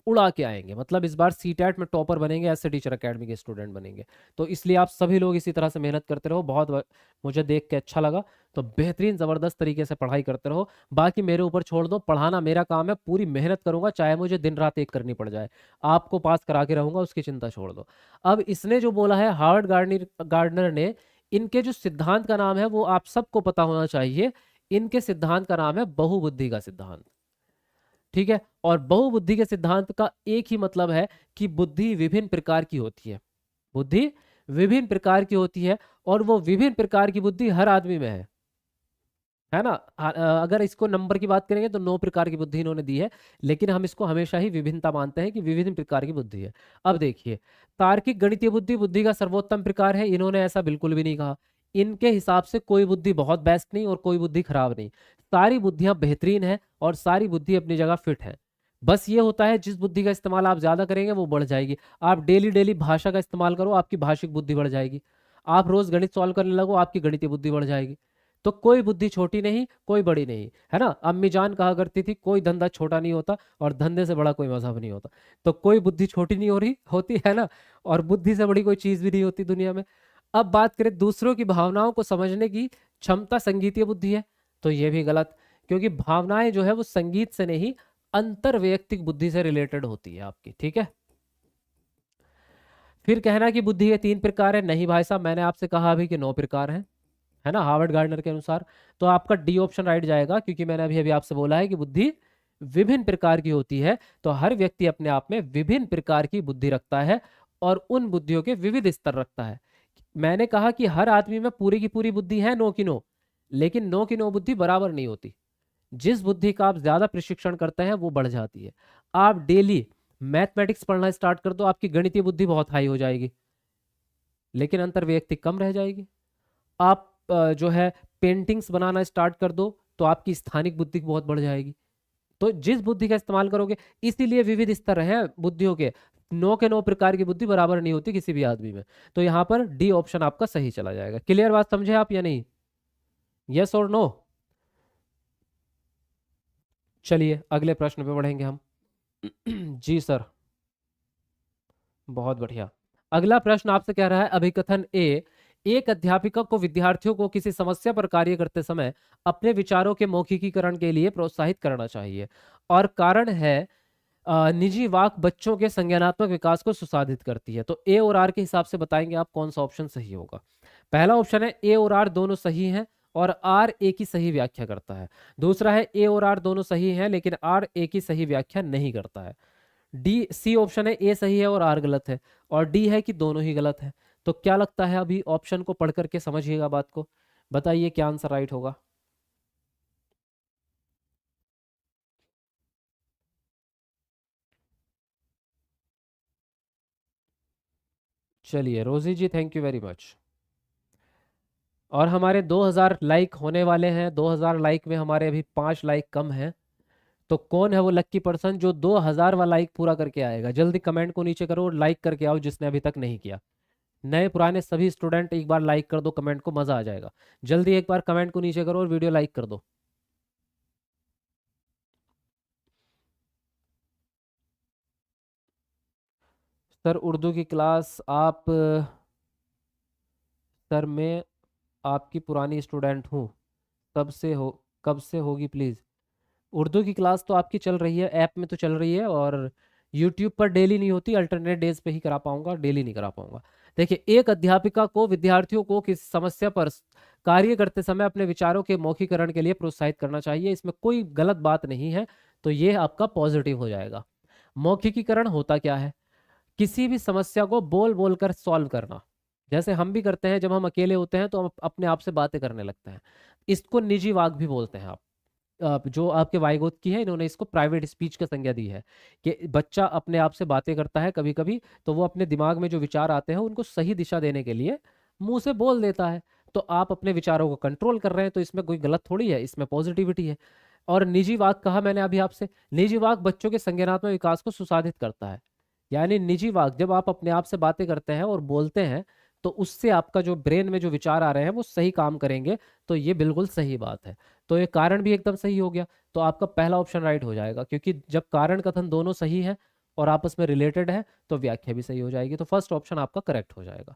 उड़ा के आएंगे, मतलब इस बार सीटेट में टॉपर बनेंगे, ऐसे टीचर एकेडमी के स्टूडेंट बनेंगे। तो इसलिए आप सभी लोग इसी तरह से मेहनत करते रहो, मुझे देख के अच्छा लगा। तो बेहतरीन ज़बरदस्त तरीके से पढ़ाई करते रहो। बाकी मेरे ऊपर छोड़ दो, पढ़ाना मेरा काम है, पूरी मेहनत करूंगा, चाहे मुझे दिन रात एक करनी पड़ जाए। आपको पास करा के रहूंगा, उसकी चिंता छोड़ दो। अब इसने जो बोला है हार्वर्ड गार्डनर ने, इनके जो सिद्धांत का नाम है वो आप सबको पता होना चाहिए। इनके सिद्धांत का नाम है बहुबुद्धि का सिद्धांत। ठीक है, और बहुबुद्धि के सिद्धांत का एक ही मतलब है कि बुद्धि विभिन्न प्रकार की होती है। बुद्धि विभिन्न प्रकार की होती है, और वो विभिन्न प्रकार की बुद्धि हर आदमी में है ना? अगर इसको नंबर की बात करेंगे तो 9 प्रकार की बुद्धि इन्होंने दी है, लेकिन हम इसको हमेशा ही विभिन्नता मानते हैं कि विभिन्न प्रकार की बुद्धि है। अब देखिए, तार्किक गणितीय बुद्धि बुद्धि का सर्वोत्तम प्रकार है, इन्होंने ऐसा बिल्कुल भी नहीं कहा। इनके हिसाब से कोई बुद्धि बहुत बेस्ट नहीं और कोई बुद्धि खराब नहीं, सारी बुद्धियां बेहतरीन है और सारी बुद्धि अपनी जगह फिट है। बस ये होता है जिस बुद्धि का इस्तेमाल आप ज्यादा करेंगे वो बढ़ जाएगी। आप डेली डेली भाषा का इस्तेमाल करो, आपकी भाषिक बुद्धि बढ़ जाएगी। आप रोज गणित सॉल्व करने लगो, आपकी गणितीय बुद्धि बढ़ जाएगी। तो कोई बुद्धि छोटी नहीं, कोई बड़ी नहीं, है ना? अम्मी जान कहा करती थी कोई धंधा छोटा नहीं होता और धंधे से बड़ा कोई मजहब नहीं होता। तो कोई बुद्धि छोटी नहीं हो रही होती, है ना? और बुद्धि से बड़ी कोई चीज भी नहीं होती दुनिया में। अब बात करें दूसरों की भावनाओं को समझने की क्षमता, संगीतीय बुद्धि है। तो ये भी गलत, क्योंकि भावनाएं जो है वो संगीत से नहीं, अंतर वैयक्तिक बुद्धि से रिलेटेड होती है आपकी। ठीक है, फिर कहना कि बुद्धि के 3 प्रकार है, नहीं भाई साहब, मैंने आपसे कहा अभी कि 9 प्रकार हैं, है ना, हार्वर्ड गार्डनर के अनुसार। तो आपका डी ऑप्शन राइट जाएगा, क्योंकि मैंने अभी अभी आपसे बोला है कि बुद्धि विभिन्न प्रकार की होती है। तो हर व्यक्ति अपने आप में विभिन्न प्रकार की बुद्धि रखता है और उन बुद्धियों के विविध स्तर रखता है। मैंने कहा कि हर आदमी में पूरी की पूरी बुद्धि है, 9 की 9, लेकिन 9 की 9 बुद्धि बराबर नहीं होती। जिस बुद्धि का आप ज्यादा प्रशिक्षण करते हैं वो बढ़ जाती है। आप डेली मैथमेटिक्स पढ़ना स्टार्ट कर दो, आपकी गणितीय बुद्धि बहुत हाई हो जाएगी, लेकिन अंतर वैयक्तिक कम रह जाएगी। आप जो है पेंटिंग्स बनाना स्टार्ट कर दो, तो आपकी स्थानिक बुद्धि बहुत बढ़ जाएगी। तो जिस बुद्धि का इस्तेमाल करोगे, इसीलिए विविध स्तर हैं बुद्धियों के। 9 के 9 प्रकार की बुद्धि बराबर नहीं होती किसी भी आदमी में। तो यहाँ पर डी ऑप्शन आपका सही चला जाएगा। क्लियर बात समझे आप या नहीं? यस और नो? चलिए अगले प्रश्न पे बढ़ेंगे हम। जी सर, बहुत बढ़िया। अगला प्रश्न आपसे कह रहा है, अभिकथन ए, एक अध्यापिका को विद्यार्थियों को किसी समस्या पर कार्य करते समय अपने विचारों के मौखिकीकरण के लिए प्रोत्साहित करना चाहिए, और कारण है निजी वाक बच्चों के संज्ञानात्मक विकास को सुसाधित करती है। तो ए और आर के हिसाब से बताएंगे आप कौन सा ऑप्शन सही होगा। पहला ऑप्शन है ए और आर दोनों सही हैं और आर ए की सही व्याख्या करता है। दूसरा है ए और आर दोनों सही हैं लेकिन आर ए की सही व्याख्या नहीं करता है। डी सी ऑप्शन है ए सही है और आर गलत है, और डी है कि दोनों ही गलत है। तो क्या लगता है, अभी ऑप्शन को पढ़ करके समझिएगा बात को, बताइए क्या आंसर राइट होगा। चलिए रोजी जी, थैंक यू वेरी मच। और हमारे 2000 लाइक होने वाले हैं, 2000 लाइक में हमारे अभी 5 लाइक कम हैं। तो कौन है वो लक्की पर्सन जो 2000 वाला लाइक पूरा करके आएगा? जल्दी कमेंट को नीचे करो और लाइक करके आओ जिसने अभी तक नहीं किया। नए पुराने सभी स्टूडेंट एक बार लाइक कर दो कमेंट को, मजा आ जाएगा। जल्दी एक बार कमेंट को नीचे करो और वीडियो लाइक कर दो। सर उर्दू की क्लास आप सर मैं आपकी पुरानी स्टूडेंट हूँ, तब से हो कब से होगी प्लीज़? उर्दू की क्लास तो आपकी चल रही है, ऐप में तो चल रही है, और यूट्यूब पर डेली नहीं होती, अल्टरनेट डेज पे ही करा पाऊंगा, डेली नहीं करा पाऊंगा। देखिए, एक अध्यापिका को विद्यार्थियों को किस समस्या पर कार्य करते समय अपने विचारों के मौखिकरण के लिए प्रोत्साहित करना चाहिए, इसमें कोई गलत बात नहीं है, तो ये आपका पॉजिटिव हो जाएगा। मौखिकीकरण होता क्या है? किसी भी समस्या को बोल बोल कर सॉल्व करना, जैसे हम भी करते हैं जब हम अकेले होते हैं तो हम अपने आप से बातें करने लगते हैं। इसको निजी वाक भी बोलते हैं। जो आपके वाइगोत्स्की है, इन्होंने इसको प्राइवेट स्पीच का संज्ञा दी है कि बच्चा अपने आप से बातें करता है कभी कभी, तो वो अपने दिमाग में जो विचार आते हैं उनको सही दिशा देने के लिए मुंह से बोल देता है। तो आप अपने विचारों को कंट्रोल कर रहे हैं, तो इसमें कोई गलत थोड़ी है, इसमें पॉजिटिविटी है। और निजी वाक कहा मैंने अभी आपसे, निजी वाक बच्चों के संज्ञानात्मक विकास को सुसाधित करता है। यानी निजी वाक जब आप अपने आप से बातें करते हैं और बोलते हैं, तो उससे आपका जो ब्रेन में जो विचार आ रहे हैं वो सही काम करेंगे। तो ये बिल्कुल सही बात है। तो ये कारण भी एकदम सही हो गया, तो आपका पहला ऑप्शन राइट हो जाएगा, क्योंकि जब कारण कथन दोनों सही है और आपस में रिलेटेड है तो व्याख्या भी सही हो जाएगी। तो फर्स्ट ऑप्शन आपका करेक्ट हो जाएगा।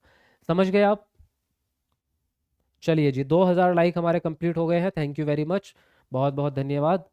समझ गए आप? चलिए जी, 2000 लाइक हमारे कंप्लीट हो गए हैं, थैंक यू वेरी मच, बहुत बहुत धन्यवाद।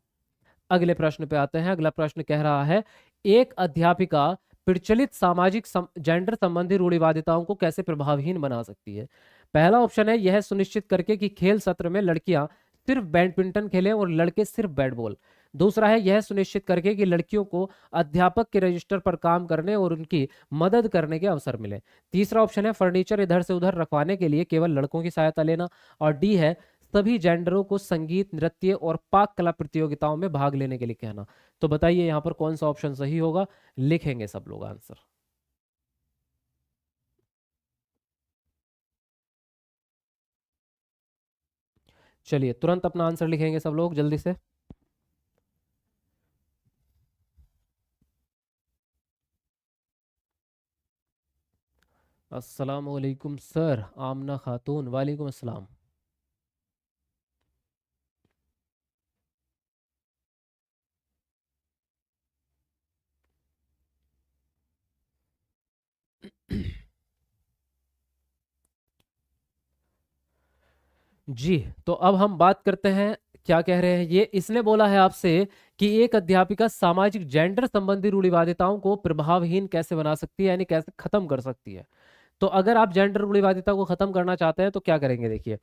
अगले प्रश्न पे आते हैं। अगला प्रश्न कह रहा है, एक अध्यापिका प्रचलित सामाजिक जेंडर संबंधी रूढ़िवादिताओं को कैसे प्रभावहीन बना सकती है? पहला ऑप्शन है, यह सुनिश्चित करके कि खेल सत्र में लड़कियां सिर्फ बैडमिंटन खेलें और लड़के सिर्फ बैट बॉल। दूसरा है, यह सुनिश्चित करके कि लड़कियों को अध्यापक के रजिस्टर पर काम करने और उनकी मदद करने के अवसर मिले। तीसरा ऑप्शन है, फर्नीचर इधर से उधर रखवाने के लिए केवल लड़कों की सहायता लेना। और डी है, सभी जेंडरों को संगीत, नृत्य और पाक कला प्रतियोगिताओं में भाग लेने के लिए कहना। तो बताइए यहाँ पर कौन सा ऑप्शन सही होगा? लिखेंगे सब लोग आंसर। चलिए तुरंत अपना आंसर लिखेंगे सब लोग जल्दी से। अस्सलाम वालेकुम सर, आमना खातून, वालेकुम अस्सलाम। जी, तो अब हम बात करते हैं, क्या कह रहे हैं ये, इसने बोला है आपसे कि एक अध्यापिका सामाजिक जेंडर संबंधी रूढ़िवादिताओं को प्रभावहीन कैसे बना सकती है, यानी कैसे खत्म कर सकती है। तो अगर आप जेंडर रूढ़िवादिता को खत्म करना चाहते हैं तो क्या करेंगे, देखिए,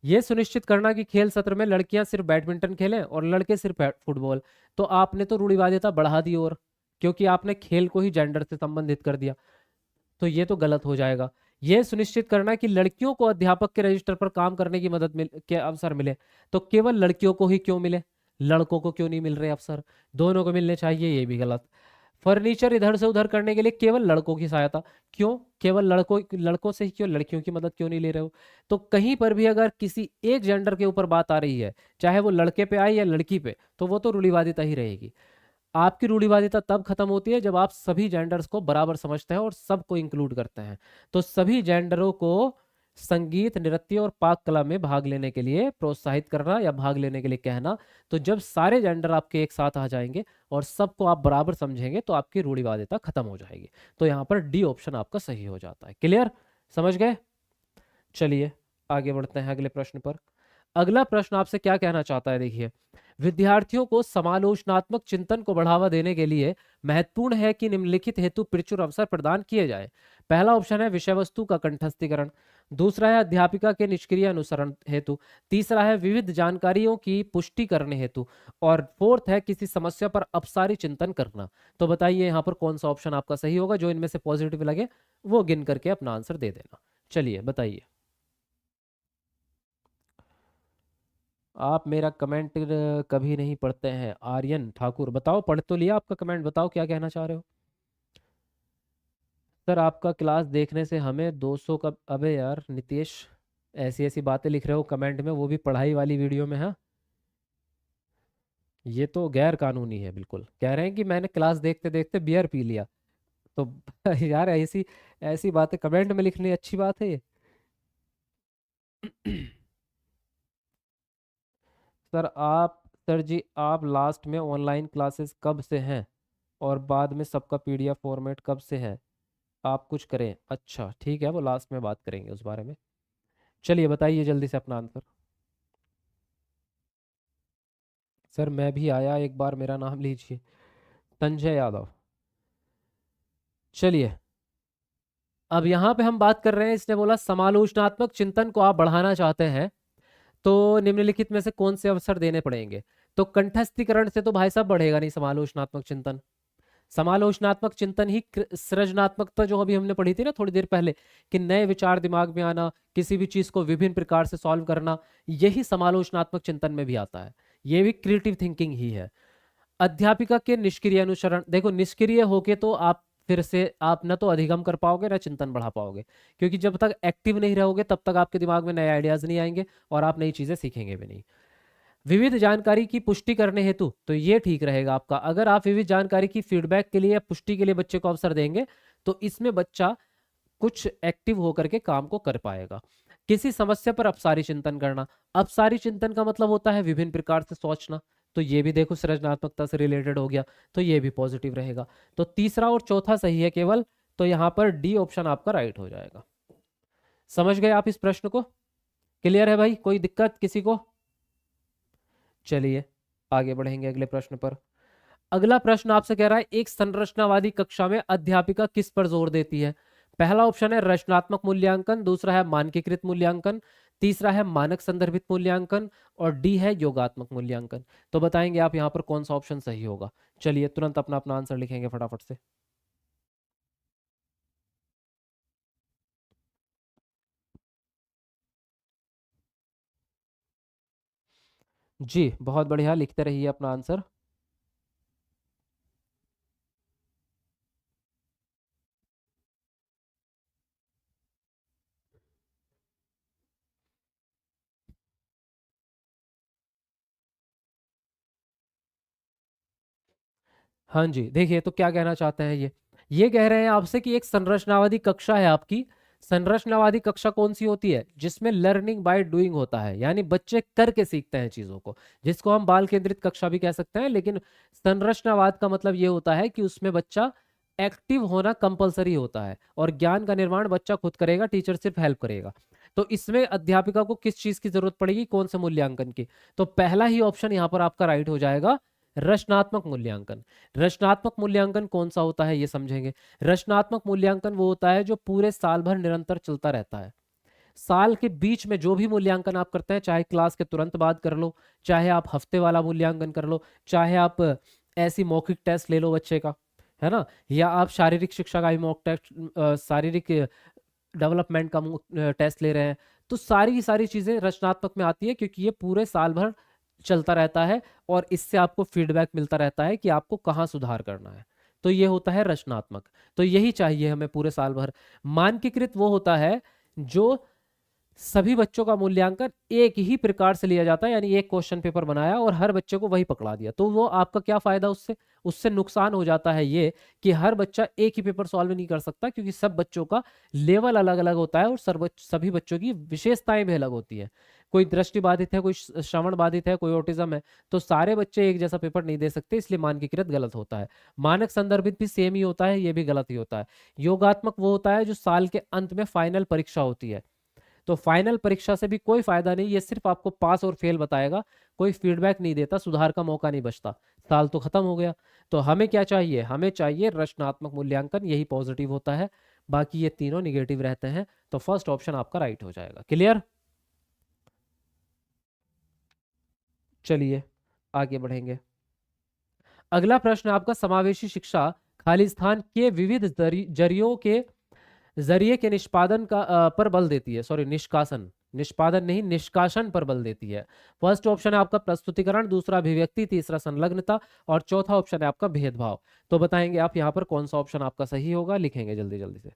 ये सुनिश्चित करना कि खेल सत्र में लड़कियां सिर्फ बैडमिंटन खेलें और लड़के सिर्फ फुटबॉल। तो आपने तो रूढ़िवादिता बढ़ा दी, और क्योंकि आपने खेल को ही जेंडर से संबंधित कर दिया, तो ये तो गलत हो जाएगा। ये सुनिश्चित करना कि लड़कियों को अध्यापक के रजिस्टर पर काम करने की मदद के अवसर मिले। तो केवल लड़कियों को ही क्यों मिले, लड़कों को क्यों नहीं मिल रहे अवसर? दोनों को मिलने चाहिए, ये भी गलत। फर्नीचर इधर से उधर करने के लिए केवल लड़कों की सहायता, क्यों केवल लड़कों से ही क्यों, लड़कियों की मदद क्यों नहीं ले रहे हो? तो कहीं पर भी अगर किसी एक जेंडर के ऊपर बात आ रही है, चाहे वो लड़के पे आए या लड़की पे, तो वो तो रूढ़िवादिता ही रहेगी। आपकी रूढ़िवादिता तब खत्म होती है जब आप सभी जेंडर्स को बराबर समझते हैं और सबको इंक्लूड करते हैं। तो सभी जेंडरों को संगीत, नृत्य और पाक कला में भाग लेने के लिए प्रोत्साहित करना या भाग लेने के लिए कहना। तो जब सारे जेंडर आपके एक साथ आ जाएंगे और सबको आप बराबर समझेंगे तो आपकी रूढ़िवादिता खत्म हो जाएगी। तो यहाँ पर डी ऑप्शन आपका सही हो जाता है। क्लियर? समझ गए? चलिए आगे बढ़ते हैं अगले प्रश्न पर। अगला प्रश्न आपसे क्या कहना चाहता है, देखिए, विद्यार्थियों को समालोचनात्मक चिंतन को बढ़ावा देने के लिए महत्वपूर्ण है कि निम्नलिखित हेतु प्रचुर अवसर प्रदान किए जाए। पहला ऑप्शन है विषय वस्तु का कंठस्थीकरण। दूसरा है अध्यापिका के निष्क्रिय अनुसरण हेतु। तीसरा है विविध जानकारियों की पुष्टि करने हेतु। और फोर्थ है किसी समस्या पर अपसारी चिंतन करना। तो बताइए यहाँ पर कौन सा ऑप्शन आपका सही होगा? जो इनमें से पॉजिटिव लगे वो गिन करके अपना आंसर दे देना। चलिए बताइए। आप मेरा कमेंट कभी नहीं पढ़ते हैं। आर्यन ठाकुर, बताओ, पढ़ तो लिया आपका कमेंट, बताओ क्या कहना चाह रहे हो। सर आपका क्लास देखने से हमें 200 का, अबे यार नितेश, ऐसी ऐसी बातें लिख रहे हो कमेंट में, वो भी पढ़ाई वाली वीडियो में। हाँ, ये तो गैर कानूनी है बिल्कुल। कह रहे हैं कि मैंने क्लास देखते देखते बियर पी लिया। तो यार ऐसी ऐसी बातें कमेंट में लिखनी अच्छी बात है ये? सर जी, आप लास्ट में ऑनलाइन क्लासेस कब से हैं और बाद में सबका पीडीएफ फॉर्मेट कब से है? आप कुछ करें। अच्छा ठीक है, वो लास्ट में बात करेंगे उस बारे में। चलिए बताइए जल्दी से अपना आंसर। सर मैं भी आया, एक बार मेरा नाम लीजिए। संजय यादव। चलिए, अब यहाँ पे हम बात कर रहे हैं, इसने बोला समालोचनात्मक चिंतन को आप बढ़ाना चाहते हैं तो निम्नलिखित में से कौन से अवसर देने पड़ेंगे? तो कंठस्थीकरण से तो भाई साहब बढ़ेगा नहीं समालोचनात्मक चिंतन। समालोचनात्मक चिंतन ही सृजनात्मकता जो अभी हमने पढ़ी थी ना थोड़ी देर पहले, कि नए विचार दिमाग में आना, किसी भी चीज को विभिन्न प्रकार से सॉल्व करना, यही समालोचनात्मक चिंतन में भी आता है। ये भी क्रिएटिव थिंकिंग ही है। अध्यापिका के निष्क्रिय अनुसरण, देखो निष्क्रिय होके तो आप फिर से आप न तो अधिगम कर पाओगे ना चिंतन बढ़ा पाओगे, क्योंकि जब तक एक्टिव नहीं रहोगे तब तक आपके दिमाग में नए आइडियाज नहीं आएंगे और आप नई चीजें सीखेंगे भी नहीं। विविध जानकारी की पुष्टि करने हेतु, तो ये ठीक रहेगा आपका। अगर आप विविध जानकारी की फीडबैक के लिए या पुष्टि के लिए बच्चे को अवसर देंगे तो इसमें बच्चा कुछ एक्टिव होकर के काम को कर पाएगा। किसी समस्या पर अपसारी चिंतन करना, अपसारी चिंतन का मतलब होता है विभिन्न प्रकार से सोचना, तो ये भी देखो सृजनात्मकता से रिलेटेड हो गया, तो ये भी पॉजिटिव रहेगा। तो तीसरा और चौथा सही है केवल, तो यहां पर डी ऑप्शन आपका राइट हो जाएगा। समझ गए आप इस प्रश्न को? क्लियर है भाई, कोई दिक्कत किसी को? चलिए आगे बढ़ेंगे अगले प्रश्न पर। अगला प्रश्न आपसे कह रहा है एक संरचनावादी कक्षा में अध्यापिका किस पर जोर देती है? पहला ऑप्शन है रचनात्मक मूल्यांकन, दूसरा है मानकीकृत मूल्यांकन, तीसरा है मानक संदर्भित मूल्यांकन और डी है योगात्मक मूल्यांकन। तो बताएंगे आप यहाँ पर कौन सा ऑप्शन सही होगा? चलिए तुरंत अपना अपना आंसर लिखेंगे फटाफट से। जी बहुत बढ़िया, लिखते रहिए अपना आंसर। हाँ जी, देखिए तो क्या कहना चाहते हैं ये कह रहे हैं आपसे कि एक संरचनावादी कक्षा है आपकी। संरचनावादी कक्षा कौन सी होती है? जिसमें लर्निंग बाय डूइंग होता है, यानी बच्चे करके सीखते हैं चीजों को, जिसको हम बाल केंद्रित कक्षा भी कह सकते हैं। लेकिन संरचनावाद का मतलब ये होता है कि उसमें बच्चा एक्टिव होना कंपलसरी होता है और ज्ञान का निर्माण बच्चा खुद करेगा, टीचर सिर्फ हेल्प करेगा। तो इसमें अध्यापिका को किस चीज की जरूरत पड़ेगी, कौन से मूल्यांकन की? तो पहला ही ऑप्शन यहाँ पर आपका राइट हो जाएगा, रचनात्मक मूल्यांकन। रचनात्मक मूल्यांकन कौन सा होता है ये समझेंगे। रचनात्मक मूल्यांकन वो होता है जो पूरे साल भर निरंतर चलता रहता है। साल के बीच में जो भी मूल्यांकन आप करते हैं, चाहे क्लास के तुरंत बाद कर लो, चाहे आप हफ्ते वाला मूल्यांकन कर लो, चाहे आप ऐसी मौखिक टेस्ट ले लो बच्चे का, है ना, या आप शारीरिक शिक्षा का भी मॉक टेस्ट, शारीरिक डेवलपमेंट का टेस्ट ले रहे हैं, तो सारी की सारी चीजें रचनात्मक में आती है, क्योंकि ये पूरे साल भर चलता रहता है और इससे आपको फीडबैक मिलता रहता है कि आपको कहाँ सुधार करना है। तो ये होता है रचनात्मक, तो यही चाहिए हमें पूरे साल भर। मानकीकृत वो होता है जो सभी बच्चों का मूल्यांकन एक ही प्रकार से लिया जाता है, यानी एक क्वेश्चन पेपर बनाया और हर बच्चे को वही पकड़ा दिया। तो वो आपका क्या फायदा उससे? उससे नुकसान हो जाता है ये कि हर बच्चा एक ही पेपर सॉल्व नहीं कर सकता, क्योंकि सब बच्चों का लेवल अलग अलग होता है और सभी बच्चों की विशेषताएं भी अलग होती है। कोई दृष्टि बाधित है, कोई श्रवण बाधित है, कोई ऑटिज्म है, तो सारे बच्चे एक जैसा पेपर नहीं दे सकते, इसलिए मानकीकृत गलत होता है। मानक संदर्भित भी सेम ही होता है, ये भी गलत ही होता है। योगात्मक वो होता है जो साल के अंत में फाइनल परीक्षा होती है। तो फाइनल परीक्षा से भी कोई फायदा नहीं, ये सिर्फ आपको पास और फेल बताएगा, कोई फीडबैक नहीं देता, सुधार का मौका नहीं बचता, साल तो खत्म हो गया। तो हमें क्या चाहिए? हमें चाहिए रचनात्मक मूल्यांकन, यही पॉजिटिव होता है, बाकी ये तीनों निगेटिव रहते हैं। तो फर्स्ट ऑप्शन आपका राइट हो जाएगा। क्लियर? चलिए आगे बढ़ेंगे। अगला प्रश्न आपका समावेशी शिक्षा खाली स्थान के विविध जरियों के जरिए के निष्पादन का पर बल देती है, सॉरी निष्कासन, निष्पादन नहीं निष्कासन पर बल देती है। फर्स्ट ऑप्शन है आपका प्रस्तुतिकरण, दूसरा अभिव्यक्ति, तीसरा संलग्नता और चौथा ऑप्शन है आपका भेदभाव। तो बताएंगे आप यहाँ पर कौन सा ऑप्शन आपका सही होगा, लिखेंगे जल्दी जल्दी से।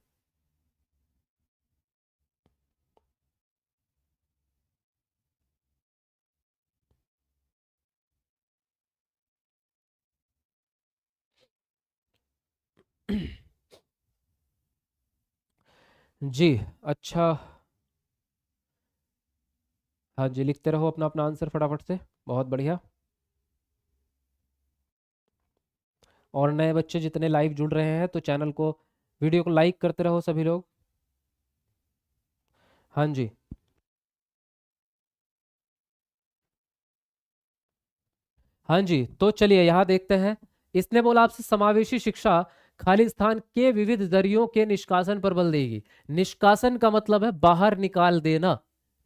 जी अच्छा, हाँ जी लिखते रहो अपना अपना आंसर फटाफट से, बहुत बढ़िया। और नए बच्चे जितने लाइव जुड़ रहे हैं तो चैनल को, वीडियो को लाइक करते रहो सभी लोग। हाँ जी, हाँ जी, तो चलिए यहाँ देखते हैं। इसने बोला आपसे समावेशी शिक्षा खाली स्थान के विविध जरियों के निष्कासन पर बल देगी। निष्कासन का मतलब है बाहर निकाल देना,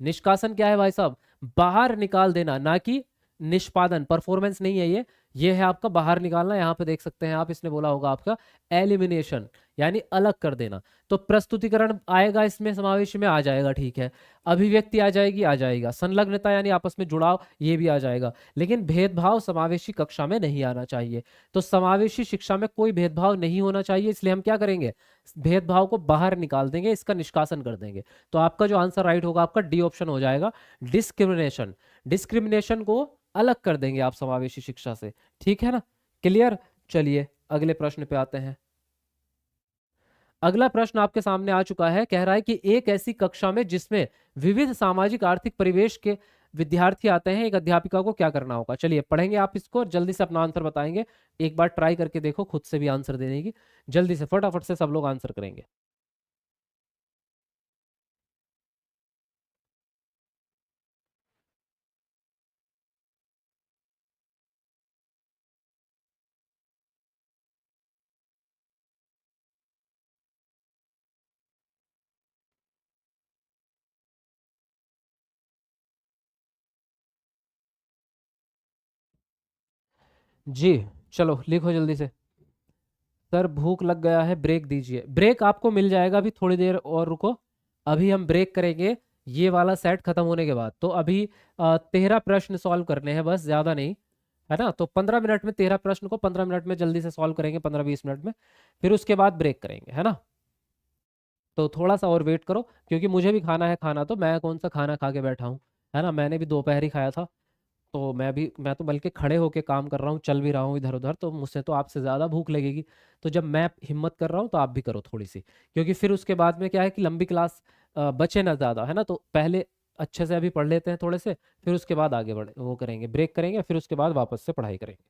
निष्कासन क्या है भाई साहब? बाहर निकाल देना, ना कि निष्पादन। परफॉर्मेंस नहीं है ये है आपका बाहर निकालना। यहाँ पे देख सकते हैं आप, इसने बोला होगा आपका एलिमिनेशन, यानी अलग कर देना। तो प्रस्तुतिकरण आएगा इसमें, समावेशी में आ जाएगा, ठीक है। अभिव्यक्ति आ जाएगी, आ जाएगा। संलग्नता यानी आपस में जुड़ाव, ये भी आ जाएगा। लेकिन भेदभाव समावेशी कक्षा में नहीं आना चाहिए। तो समावेशी शिक्षा में कोई भेदभाव नहीं होना चाहिए, इसलिए हम क्या करेंगे, भेदभाव को बाहर निकाल देंगे, इसका निष्कासन कर देंगे। तो आपका जो आंसर राइट होगा आपका डी ऑप्शन हो जाएगा, डिस्क्रिमिनेशन। डिस्क्रिमिनेशन को अलग कर देंगे आप समावेशी शिक्षा से, ठीक है ना? क्लियर? चलिए अगले प्रश्न पे आते हैं। अगला प्रश्न आपके सामने आ चुका है, कह रहा है कि एक ऐसी कक्षा में जिसमें विविध सामाजिक आर्थिक परिवेश के विद्यार्थी आते हैं, एक अध्यापिका को क्या करना होगा? चलिए पढ़ेंगे आप इसको और जल्दी से अपना आंसर बताएंगे। एक बार ट्राई करके देखो खुद से भी आंसर देने की, जल्दी से फटाफट से सब लोग आंसर करेंगे। जी, चलो लिखो जल्दी से। सर भूख लग गया है, ब्रेक दीजिए। ब्रेक आपको मिल जाएगा, अभी थोड़ी देर और रुको। अभी हम ब्रेक करेंगे ये वाला सेट खत्म होने के बाद। तो अभी 13 प्रश्न सॉल्व करने हैं बस, ज्यादा नहीं, है ना? तो 15 मिनट में 13 प्रश्न को 15 मिनट में जल्दी से सॉल्व करेंगे, 15-20 मिनट में। फिर उसके बाद ब्रेक करेंगे, है ना? तो थोड़ा सा और वेट करो, क्योंकि मुझे भी खाना है। खाना तो मैं कौन सा खाना खा के बैठा हूँ, है ना? मैंने भी दोपहर ही खाया था। तो मैं तो बल्कि खड़े होके काम कर रहा हूँ, चल भी रहा हूँ इधर उधर, तो मुझसे तो आपसे ज़्यादा भूख लगेगी। तो जब मैं हिम्मत कर रहा हूँ तो आप भी करो थोड़ी सी, क्योंकि फिर उसके बाद में क्या है कि लंबी क्लास बचे ना ज़्यादा, है ना? तो पहले अच्छे से अभी पढ़ लेते हैं थोड़े से, फिर उसके बाद आगे बढ़े वो करेंगे, ब्रेक करेंगे, फिर उसके बाद वापस से पढ़ाई करेंगे,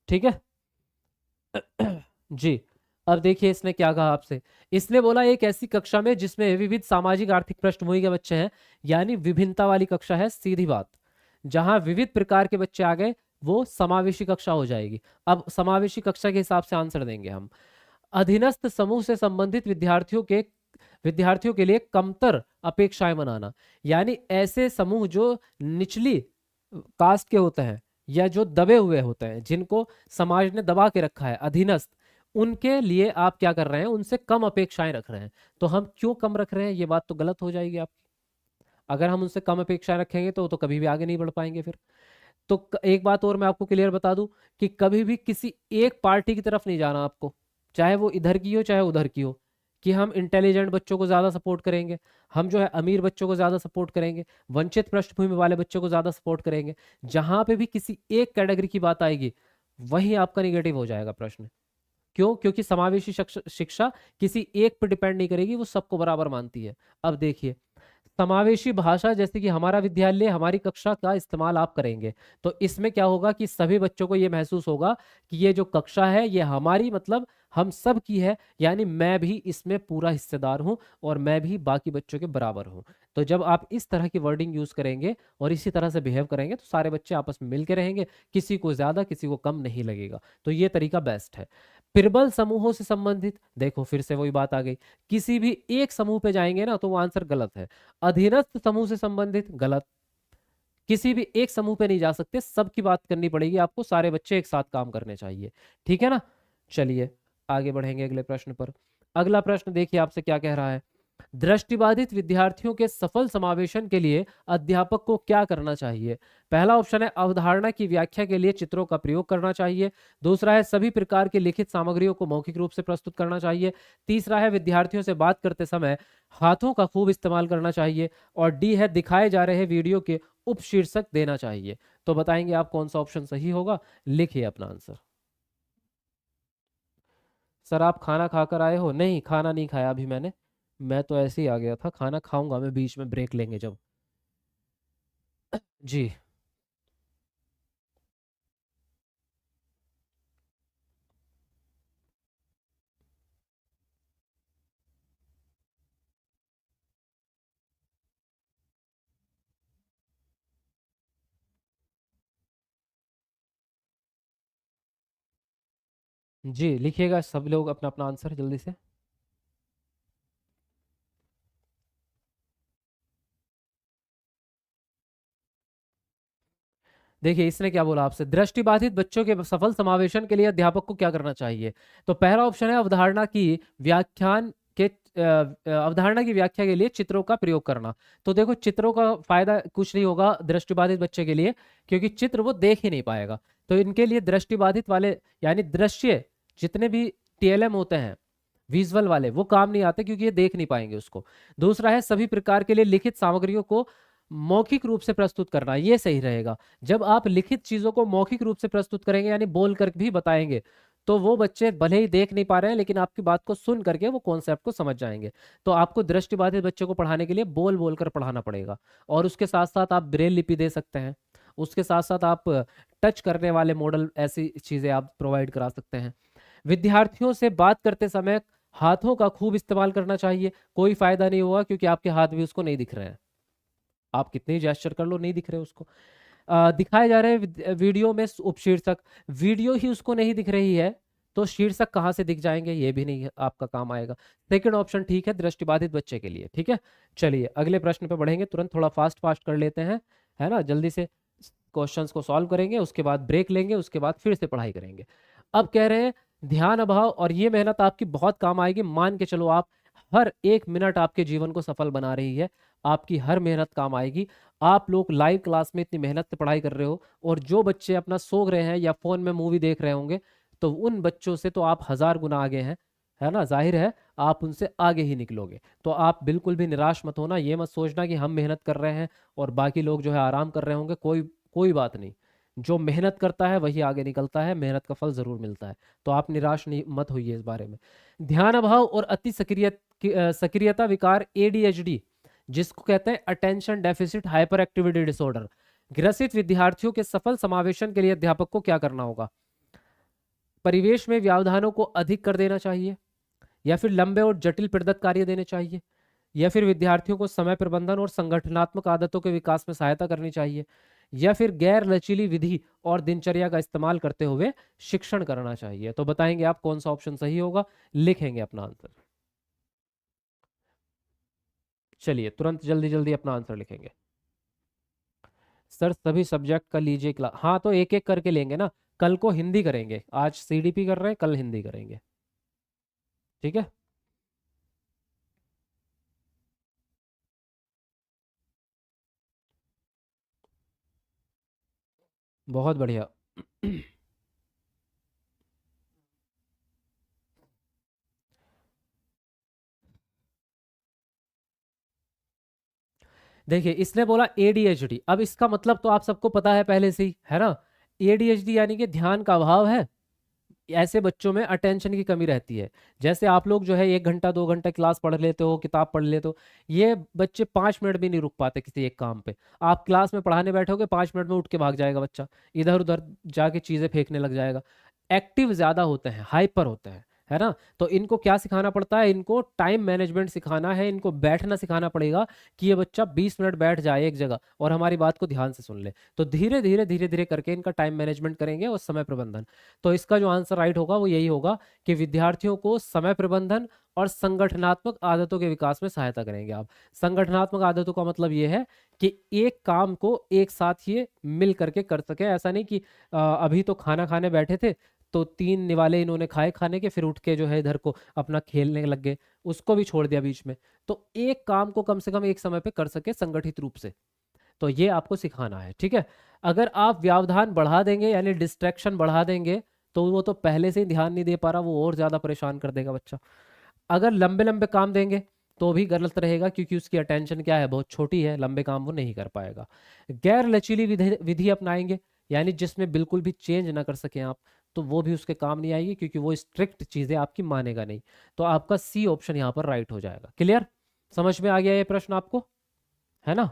ठीक है? जी। अब देखिए इसने क्या कहा आपसे। इसने बोला एक ऐसी कक्षा में जिसमें विविध सामाजिक आर्थिक पृष्ठभूमि के बच्चे हैं, यानी विभिन्नता वाली कक्षा है, सीधी बात। जहां विविध प्रकार के बच्चे आ गए, वो समावेशी कक्षा हो जाएगी। अब समावेशी कक्षा के हिसाब से आंसर देंगे हम। अधीनस्थ समूह से संबंधित विद्यार्थियों के लिए कमतर अपेक्षाएं बनाना, यानी ऐसे समूह जो निचली कास्ट के होते हैं, या जो दबे हुए होते हैं, जिनको समाज ने दबा के रखा है, अधीनस्थ, उनके लिए आप क्या कर रहे हैं, उनसे कम अपेक्षाएं रख रहे हैं। तो हम क्यों कम रख रहे हैं, ये बात तो गलत हो जाएगी आपकी। अगर हम उनसे कम अपेक्षाएं रखेंगे तो कभी भी आगे नहीं बढ़ पाएंगे फिर। तो एक बात और मैं आपको क्लियर बता दूं, कि कभी भी किसी एक पार्टी की तरफ नहीं जाना आपको, चाहे वो इधर की हो चाहे उधर की हो, कि हम इंटेलिजेंट बच्चों को ज्यादा सपोर्ट करेंगे, हम जो है अमीर बच्चों को ज्यादा सपोर्ट करेंगे, वंचित पृष्ठभूमि वाले बच्चों को ज्यादा सपोर्ट करेंगे। जहां पे भी किसी एक कैटेगरी की बात आएगी, वहीं आपका निगेटिव हो जाएगा प्रश्न। क्यों? क्योंकि समावेशी शिक्षा किसी एक पर डिपेंड नहीं करेगी, वो सबको बराबर मानती है। अब देखिए, समावेशी भाषा, जैसे कि हमारा विद्यालय, हमारी कक्षा का इस्तेमाल आप करेंगे, तो इसमें क्या होगा कि सभी बच्चों को ये महसूस होगा कि ये जो कक्षा है ये हमारी, मतलब हम सब की है, यानी मैं भी इसमें पूरा हिस्सेदार हूं, और मैं भी बाकी बच्चों के बराबर हूं। तो जब आप इस तरह की वर्डिंग यूज करेंगे और इसी तरह से बिहेव करेंगे, तो सारे बच्चे आपस में मिलके रहेंगे, किसी को ज्यादा किसी को कम नहीं लगेगा। तो ये तरीका बेस्ट है। प्रबल समूहों से संबंधित, देखो फिर से वही बात आ गई, किसी भी एक समूह पे जाएंगे ना तो वो आंसर गलत है। अधीनस्थ समूह से संबंधित, गलत। किसी भी एक समूह पे नहीं जा सकते, सबकी बात करनी पड़ेगी आपको, सारे बच्चे एक साथ काम करने चाहिए, ठीक है ना? चलिए आगे बढ़ेंगे अगले प्रश्न पर। अगला प्रश्न देखिए आपसे क्या कह रहा है। दृष्टिबाधित विद्यार्थियों के सफल समावेशन के लिए अध्यापक को क्या करना चाहिए? पहला ऑप्शन है अवधारणा की व्याख्या के लिए चित्रों का प्रयोग करना चाहिए। दूसरा है सभी प्रकार की लिखित सामग्रियों को मौखिक रूप से प्रस्तुत करना चाहिए। तीसरा है विद्यार्थियों से बात करते समय हाथों का खूब इस्तेमाल करना चाहिए। और डी है दिखाए जा रहे वीडियो के उपशीर्षक देना चाहिए। तो बताएंगे आप कौन सा ऑप्शन सही होगा? लिखिए अपना आंसर। सर आप खाना खाकर आए हो? नहीं, खाना नहीं खाया अभी मैंने, मैं तो ऐसे ही आ गया था। खाना खाऊंगा मैं बीच में, ब्रेक लेंगे जब। जी। जी लिखिएगा सब लोग अपना अपना आंसर जल्दी से। देखिए इसने क्या बोला आपसे, दृष्टिबाधित बच्चों के सफल समावेशन के लिए अध्यापक को क्या करना चाहिए। तो पहला ऑप्शन है अवधारणा की व्याख्या के लिए चित्रों का प्रयोग करना। तो देखो चित्रों का फायदा कुछ नहीं होगा दृष्टिबाधित बच्चे के लिए, क्योंकि चित्र वो देख ही नहीं पाएगा। तो इनके लिए दृष्टिबाधित वाले यानी दृश्य जितने भी टीएलएम होते हैं विजुअल वाले वो काम नहीं आते, क्योंकि ये देख नहीं पाएंगे उसको। दूसरा है सभी प्रकार के लिए लिखित सामग्रियों को मौखिक रूप से प्रस्तुत करना, ये सही रहेगा। जब आप लिखित चीजों को मौखिक रूप से प्रस्तुत करेंगे यानी बोल कर भी बताएंगे, तो वो बच्चे भले ही देख नहीं पा रहे हैं लेकिन आपकी बात को सुन करके वो कॉन्सेप्ट को समझ जाएंगे। तो आपको दृष्टिबाधित बच्चे को पढ़ाने के लिए बोल बोल कर पढ़ाना पड़ेगा। और उसके साथ साथ आप ब्रेल लिपि दे सकते हैं, उसके साथ साथ आप टच करने वाले मॉडल ऐसी चीजें आप प्रोवाइड करा सकते हैं। विद्यार्थियों से बात करते समय हाथों का खूब इस्तेमाल करना चाहिए। कोई फायदा नहीं होगा क्योंकि आपके हाथ भी उसको नहीं दिख रहे हैं, आप कितने ही जेस्चर कर लो नहीं दिख रहे उसको। दिखाए जा रहे वीडियो में उपशीर्षक, वीडियो ही उसको नहीं दिख रही है तो शीर्षक कहाँ से दिख जाएंगे, ये भी नहीं आपका काम आएगा। सेकंड ऑप्शन ठीक है दृष्टिबाधित बच्चे के लिए। ठीक है, चलिए अगले प्रश्न पे बढ़ेंगे, तुरंत थोड़ा फास्ट फास्ट कर लेते हैं, है ना, जल्दी से क्वेश्चंस को सॉल्व करेंगे, उसके बाद ब्रेक लेंगे, उसके बाद फिर से पढ़ाई करेंगे। अब कह रहे हैं ध्यान अभाव, और ये मेहनत आपकी बहुत काम आएगी, मान के चलो आप हर एक मिनट आपके जीवन को सफल बना रही है, आपकी हर मेहनत काम आएगी। आप लोग लाइव क्लास में इतनी मेहनत से पढ़ाई कर रहे हो, और जो बच्चे अपना सो रहे हैं या फोन में मूवी देख रहे होंगे, तो उन बच्चों से तो आप 1000 गुना आगे हैं, है ना, जाहिर है आप उनसे आगे ही निकलोगे। तो आप बिल्कुल भी निराश मत होना, ये मत सोचना कि हम मेहनत कर रहे हैं और बाकी लोग जो है आराम कर रहे होंगे, कोई कोई बात नहीं। जो मेहनत करता है वही आगे निकलता है, मेहनत का फल जरूर मिलता है। तो आप निराश नहीं मत होइए इस बारे में। ध्यान अभाव और अति सक्रियता विकार एडीएचडी, जिसको कहते हैं attention deficit hyper activity disorder, ग्रसित विद्यार्थियों के सफल समावेशन के लिए अध्यापक को क्या करना होगा। परिवेश में व्यवधानों को अधिक कर देना चाहिए, या फिर लंबे और जटिल प्रदत्त कार्य देने चाहिए, या फिर विद्यार्थियों को समय प्रबंधन और संगठनात्मक आदतों के विकास में सहायता करनी चाहिए, या फिर गैर लचीली विधि और दिनचर्या का इस्तेमाल करते हुए शिक्षण करना चाहिए। तो बताएंगे आप कौन सा ऑप्शन सही होगा, लिखेंगे अपना आंसर। चलिए तुरंत जल्दी जल्दी अपना आंसर लिखेंगे। सर सभी सब्जेक्ट का लीजिए क्लास, हाँ तो एक एक करके लेंगे ना, कल को हिंदी करेंगे, आज सीडीपी कर रहे हैं कल हिंदी करेंगे। ठीक है, बहुत बढ़िया। देखिए इसने बोला एडीएचडी, अब इसका मतलब तो आप सबको पता है पहले से ही, है ना। एडीएचडी यानी कि ध्यान का अभाव है। ऐसे बच्चों में अटेंशन की कमी रहती है। जैसे आप लोग जो है 1 घंटा 2 घंटा क्लास पढ़ लेते हो, किताब पढ़ लेते हो, ये बच्चे 5 मिनट भी नहीं रुक पाते किसी एक काम पे। आप क्लास में पढ़ाने बैठोगे 5 मिनट में उठ के भाग जाएगा बच्चा, इधर उधर जाके चीजें फेंकने लग जाएगा। एक्टिव ज्यादा होते हैं, हाइपर होते हैं, है ना। तो इनको क्या सिखाना पड़ता है, इनको टाइम मैनेजमेंट सिखाना है, इनको बैठना सिखाना पड़ेगा कि ये बच्चा 20 मिनट बैठ जाए एक जगह और हमारी बात को ध्यान से सुन ले। तो धीरे धीरे करके इनका टाइम मैनेजमेंट करेंगे और समय प्रबंधन। तो इसका जो आंसर राइट होगा वो यही होगा कि विद्यार्थियों को समय प्रबंधन और संगठनात्मक आदतों के विकास में सहायता करेंगे आप। संगठनात्मक आदतों का मतलब ये है कि एक काम को एक साथ ये मिल करके कर सके। ऐसा नहीं कि अभी तो खाना खाने बैठे थे तो 3 निवाले इन्होंने खाए खाने के, फिर उठ के जो है इधर को अपना खेलने लग गए, उसको भी छोड़ दिया बीच में। तो एक काम को कम से कम एक समय पे कर सके संगठित रूप से, तो ये आपको सिखाना है। ठीक है, अगर आप व्यवधान बढ़ा देंगे यानी डिस्ट्रैक्शन बढ़ा देंगे, तो वो तो पहले से ही ध्यान नहीं दे पा रहा, वो और ज्यादा परेशान कर देगा बच्चा। अगर लंबे लंबे काम देंगे तो भी गलत रहेगा, क्योंकि उसकी अटेंशन क्या है, बहुत छोटी है, लंबे काम वो नहीं कर पाएगा। गैर लचीली विधि विधि अपनाएंगे, यानी जिसमें बिल्कुल भी चेंज ना कर सकें आप, तो वो भी उसके काम नहीं आएगी, क्योंकि वो स्ट्रिक्ट चीजें आपकी मानेगा नहीं। तो आपका सी ऑप्शन यहाँ पर राइट हो जाएगा। क्लियर, समझ में आ गया ये प्रश्न आपको, है ना।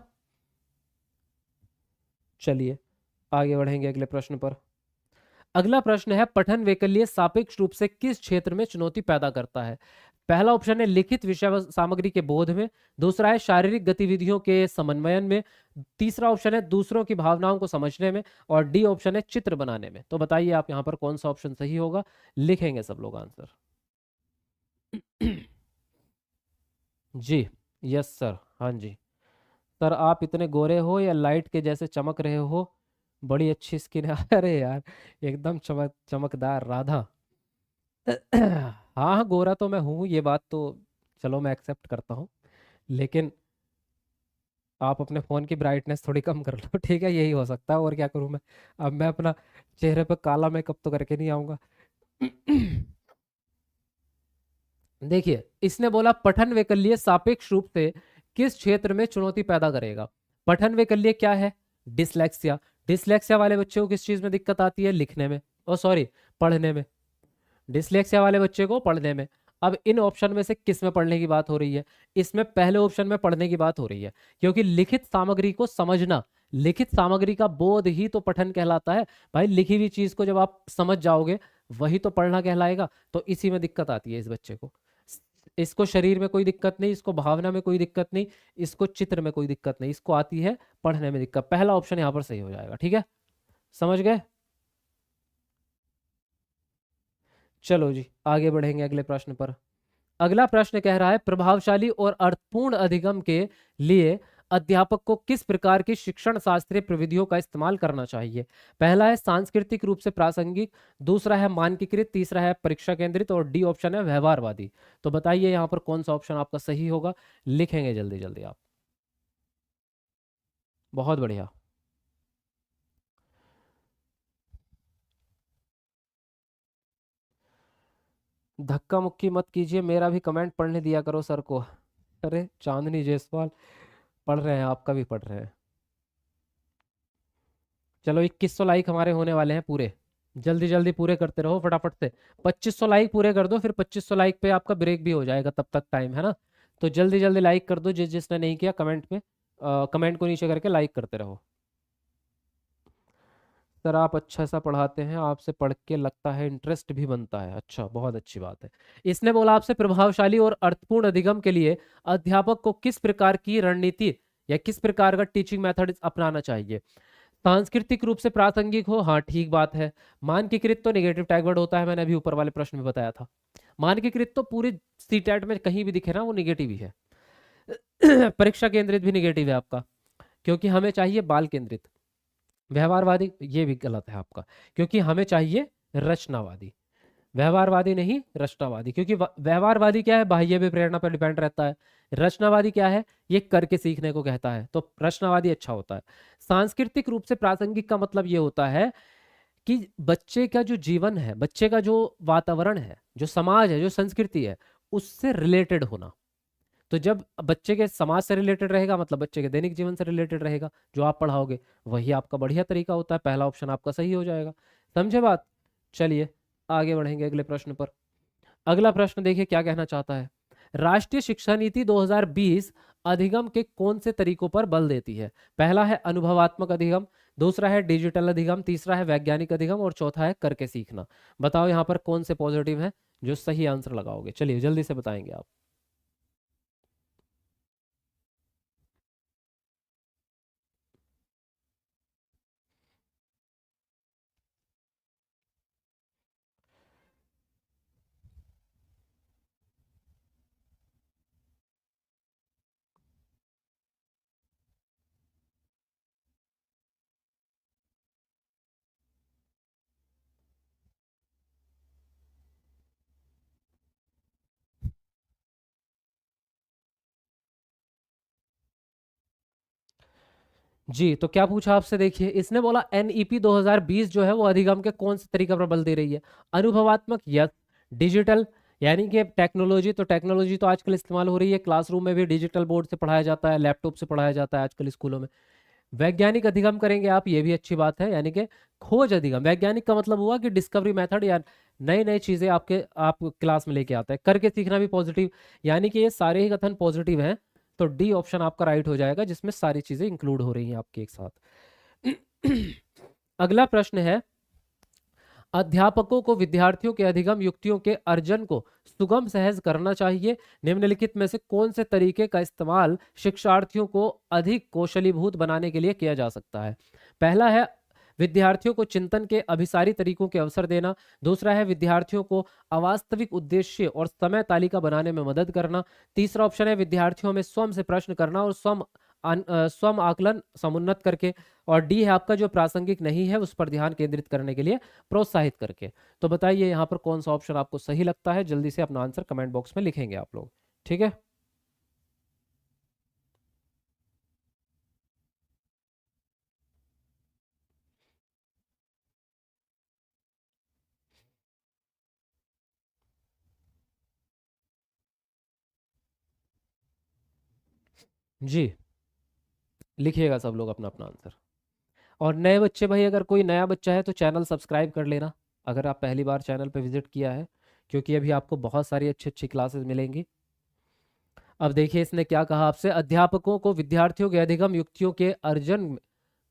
चलिए आगे बढ़ेंगे अगले प्रश्न पर। अगला प्रश्न है पठन वैकल्य सापेक्ष रूप से किस क्षेत्र में चुनौती पैदा करता है। पहला ऑप्शन है लिखित विषय सामग्री के बोध में, दूसरा है शारीरिक गतिविधियों के समन्वयन में, तीसरा ऑप्शन है दूसरों की भावनाओं को समझने में, और डी ऑप्शन है चित्र बनाने में। तो बताइए आप यहाँ पर कौन सा ऑप्शन सही होगा, लिखेंगे सब लोग आंसर। जी, यस सर, हाँ जी। सर आप इतने गोरे हो या लाइट के जैसे चमक रहे हो, बड़ी अच्छी स्किन है। अरे यार, एकदम चमकदार राधा। हाँ हाँ, गोरा तो मैं हूँ, ये बात तो चलो मैं एक्सेप्ट करता हूँ। लेकिन आप अपने फोन की ब्राइटनेस थोड़ी कम कर लो। ठीक है, यही हो सकता है, और क्या करूँ मैं। अब मैं अपना चेहरे पे काला मेकअप तो करके नहीं आऊंगा। देखिए, इसने बोला पठन वैकल्य सापेक्ष रूप से किस क्षेत्र में चुनौती पैदा करेगा। पठन वैकल्य क्या है? डिसलेक्सिया। डिसलेक्सिया वाले बच्चे को किस चीज में दिक्कत आती है? लिखने में, ओ सॉरी, पढ़ने में। डिसलेक्सिया वाले बच्चे को पढ़ने में। अब इन ऑप्शन में से किस में पढ़ने की बात हो रही है? इसमें पहले ऑप्शन में पढ़ने की बात हो रही है, क्योंकि लिखित सामग्री को समझना, लिखित सामग्री का बोध ही तो पठन कहलाता है। भाई, लिखी हुई चीज को जब आप समझ जाओगे, वही तो पढ़ना कहलाएगा। तो इसी में दिक्कत आती है इस बच्चे को। इसको शरीर में कोई दिक्कत नहीं, इसको भावना में कोई दिक्कत नहीं, इसको चित्र में कोई दिक्कत नहीं, इसको आती है पढ़ने में दिक्कत। पहला ऑप्शन यहाँ पर सही हो जाएगा। ठीक है, समझ गए? चलो जी, आगे बढ़ेंगे अगले प्रश्न पर। अगला प्रश्न कह रहा है, प्रभावशाली और अर्थपूर्ण अधिगम के लिए अध्यापक को किस प्रकार की शिक्षण शास्त्रीय प्रविधियों का इस्तेमाल करना चाहिए? पहला है सांस्कृतिक रूप से प्रासंगिक, दूसरा है मानकीकृत, तीसरा है परीक्षा केंद्रित, और डी ऑप्शन है व्यवहारवादी। तो बताइए यहाँ पर कौन सा ऑप्शन आपका सही होगा? लिखेंगे जल्दी जल्दी आप। बहुत बढ़िया। धक्का मुक्की मत कीजिए, मेरा भी कमेंट पढ़ने दिया करो सर को। अरे चांदनी जायसवाल, पढ़ रहे हैं, आपका भी पढ़ रहे हैं। चलो, 2100 लाइक हमारे होने वाले हैं पूरे। जल्दी जल्दी पूरे करते रहो फटाफट से। 2500 लाइक पूरे कर दो, फिर 2500 लाइक पे आपका ब्रेक भी हो जाएगा, तब तक टाइम है ना। तो जल्दी जल्दी लाइक कर दो, जिसने नहीं किया कमेंट पे, कमेंट को नीचे करके लाइक करते रहो। सर आप अच्छा सा पढ़ाते हैं, आपसे पढ़ के लगता है इंटरेस्ट भी बनता है। अच्छा, बहुत अच्छी बात है। इसने बोला आपसे प्रभावशाली और अर्थपूर्ण अधिगम के लिए अध्यापक को किस प्रकार की रणनीति या किस प्रकार का टीचिंग मेथड अपनाना चाहिए? सांस्कृतिक रूप से प्रासंगिक हो, हाँ ठीक बात है। मानकीकृत तो नेगेटिव टैग वर्ड होता है, मैंने अभी ऊपर वाले प्रश्न में बताया था। मानकीकृत तो पूरे सीटेट में कहीं भी दिखे ना, वो निगेटिव ही है। परीक्षा केंद्रित भी निगेटिव है आपका, क्योंकि हमें चाहिए बाल केंद्रित। व्यवहारवादी ये भी गलत है आपका, क्योंकि हमें चाहिए रचनावादी। व्यवहारवादी नहीं, रचनावादी, क्योंकि व्यवहारवादी क्या है? बाह्य भी प्रेरणा पर डिपेंड रहता है। रचनावादी क्या है? ये करके सीखने को कहता है, तो रचनावादी अच्छा होता है। सांस्कृतिक रूप से प्रासंगिक का मतलब ये होता है कि बच्चे का जो जीवन है, बच्चे का जो वातावरण है, जो समाज है, जो संस्कृति है, उससे रिलेटेड होना। तो जब बच्चे के समाज से रिलेटेड रहेगा, मतलब बच्चे के दैनिक जीवन से रिलेटेड रहेगा, जो आप पढ़ाओगे, वही आपका बढ़िया तरीका होता है। पहला ऑप्शन आपका सही हो जाएगा। समझे बात? चलिए आगे बढ़ेंगे अगले प्रश्न पर। अगला प्रश्न देखिए क्या कहना चाहता है। राष्ट्रीय शिक्षा नीति 2020 अधिगम के कौन से तरीकों पर बल देती है? पहला है अनुभवात्मक अधिगम, दूसरा है डिजिटल अधिगम, तीसरा है वैज्ञानिक अधिगम, और चौथा है करके सीखना। बताओ यहाँ पर कौन से पॉजिटिव है जो सही आंसर लगाओगे? चलिए जल्दी से बताएंगे आप। जी, तो क्या पूछा आपसे? देखिए, इसने बोला एनईपी 2020 जो है वो अधिगम के कौन से तरीका पर बल दे रही है? अनुभवात्मक, यस। डिजिटल, यानी कि टेक्नोलॉजी, तो टेक्नोलॉजी तो आजकल इस्तेमाल हो रही है, क्लासरूम में भी डिजिटल बोर्ड से पढ़ाया जाता है, लैपटॉप से पढ़ाया जाता है आजकल स्कूलों में। वैज्ञानिक अधिगम करेंगे आप, ये भी अच्छी बात है, यानी कि खोज अधिगम। वैज्ञानिक का मतलब हुआ कि डिस्कवरी मेथड, या नई नई चीजें आप क्लास में लेके आता है। करके सीखना भी पॉजिटिव, यानी कि ये सारे ही कथन पॉजिटिव हैं। तो डी ऑप्शन आपका राइट हो जाएगा, जिसमें सारी चीजें इंक्लूड हो रही हैं आपके एक साथ। अगला प्रश्न है, अध्यापकों को विद्यार्थियों के अधिगम युक्तियों के अर्जन को सुगम सहज करना चाहिए। निम्नलिखित में से कौन से तरीके का इस्तेमाल शिक्षार्थियों को अधिक कौशलीभूत बनाने के लिए किया जा सकता है? पहला है विद्यार्थियों को चिंतन के अभिसारी तरीकों के अवसर देना, दूसरा है विद्यार्थियों को अवास्तविक उद्देश्य और समय तालिका बनाने में मदद करना, तीसरा ऑप्शन है विद्यार्थियों में स्वयं से प्रश्न करना और स्वयं आकलन समुन्नत करके, और डी है आपका जो प्रासंगिक नहीं है उस पर ध्यान केंद्रित करने के लिए प्रोत्साहित करके। तो बताइए यहाँ पर कौन सा ऑप्शन आपको सही लगता है, जल्दी से अपना आंसर कमेंट बॉक्स में लिखेंगे आप लोग। ठीक है। जी, लिखिएगा सब लोग अपना अपना आंसर। और नए बच्चे भाई, अगर कोई नया बच्चा है तो चैनल सब्सक्राइब कर लेना, अगर आप पहली बार चैनल पे विजिट किया है, क्योंकि अभी आपको बहुत सारी अच्छी अच्छी क्लासेस मिलेंगी। अब देखिए इसने क्या कहा आपसे, अध्यापकों को विद्यार्थियों के अधिगम युक्तियों के अर्जन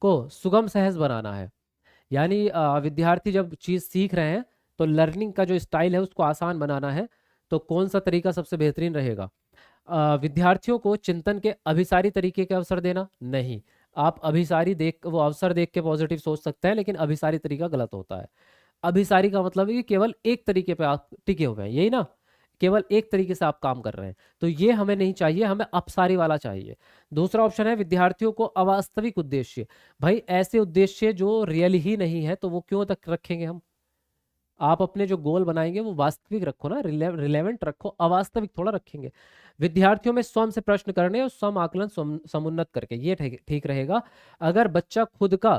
को सुगम सहज बनाना है। यानी विद्यार्थी जब चीज़ सीख रहे हैं तो लर्निंग का जो स्टाइल है उसको आसान बनाना है। तो कौन सा तरीका सबसे बेहतरीन रहेगा? विद्यार्थियों को चिंतन के अभिसारी तरीके के अवसर देना नहीं। आप अभिसारी देख वो अवसर देख के पॉजिटिव सोच सकते हैं, लेकिन अभिसारी तरीका गलत होता है। अभिसारी का मतलब है कि केवल एक तरीके पे आप टिके हुए हैं, यही ना, केवल एक तरीके से आप काम कर रहे हैं। तो ये हमें नहीं चाहिए, हमें अपसारी वाला चाहिए। दूसरा ऑप्शन है विद्यार्थियों को अवास्तविक उद्देश्य। भाई ऐसे उद्देश्य जो रियल ही नहीं है तो वो क्यों तक रखेंगे हम? आप अपने जो गोल बनाएंगे वो वास्तविक रखो ना, रिलेवेंट रखो, अवास्तविक थोड़ा रखेंगे। विद्यार्थियों में स्वयं से प्रश्न करने और स्वयं आकलन समुन्नत करके, ये ठीक ठीक रहेगा। अगर बच्चा खुद का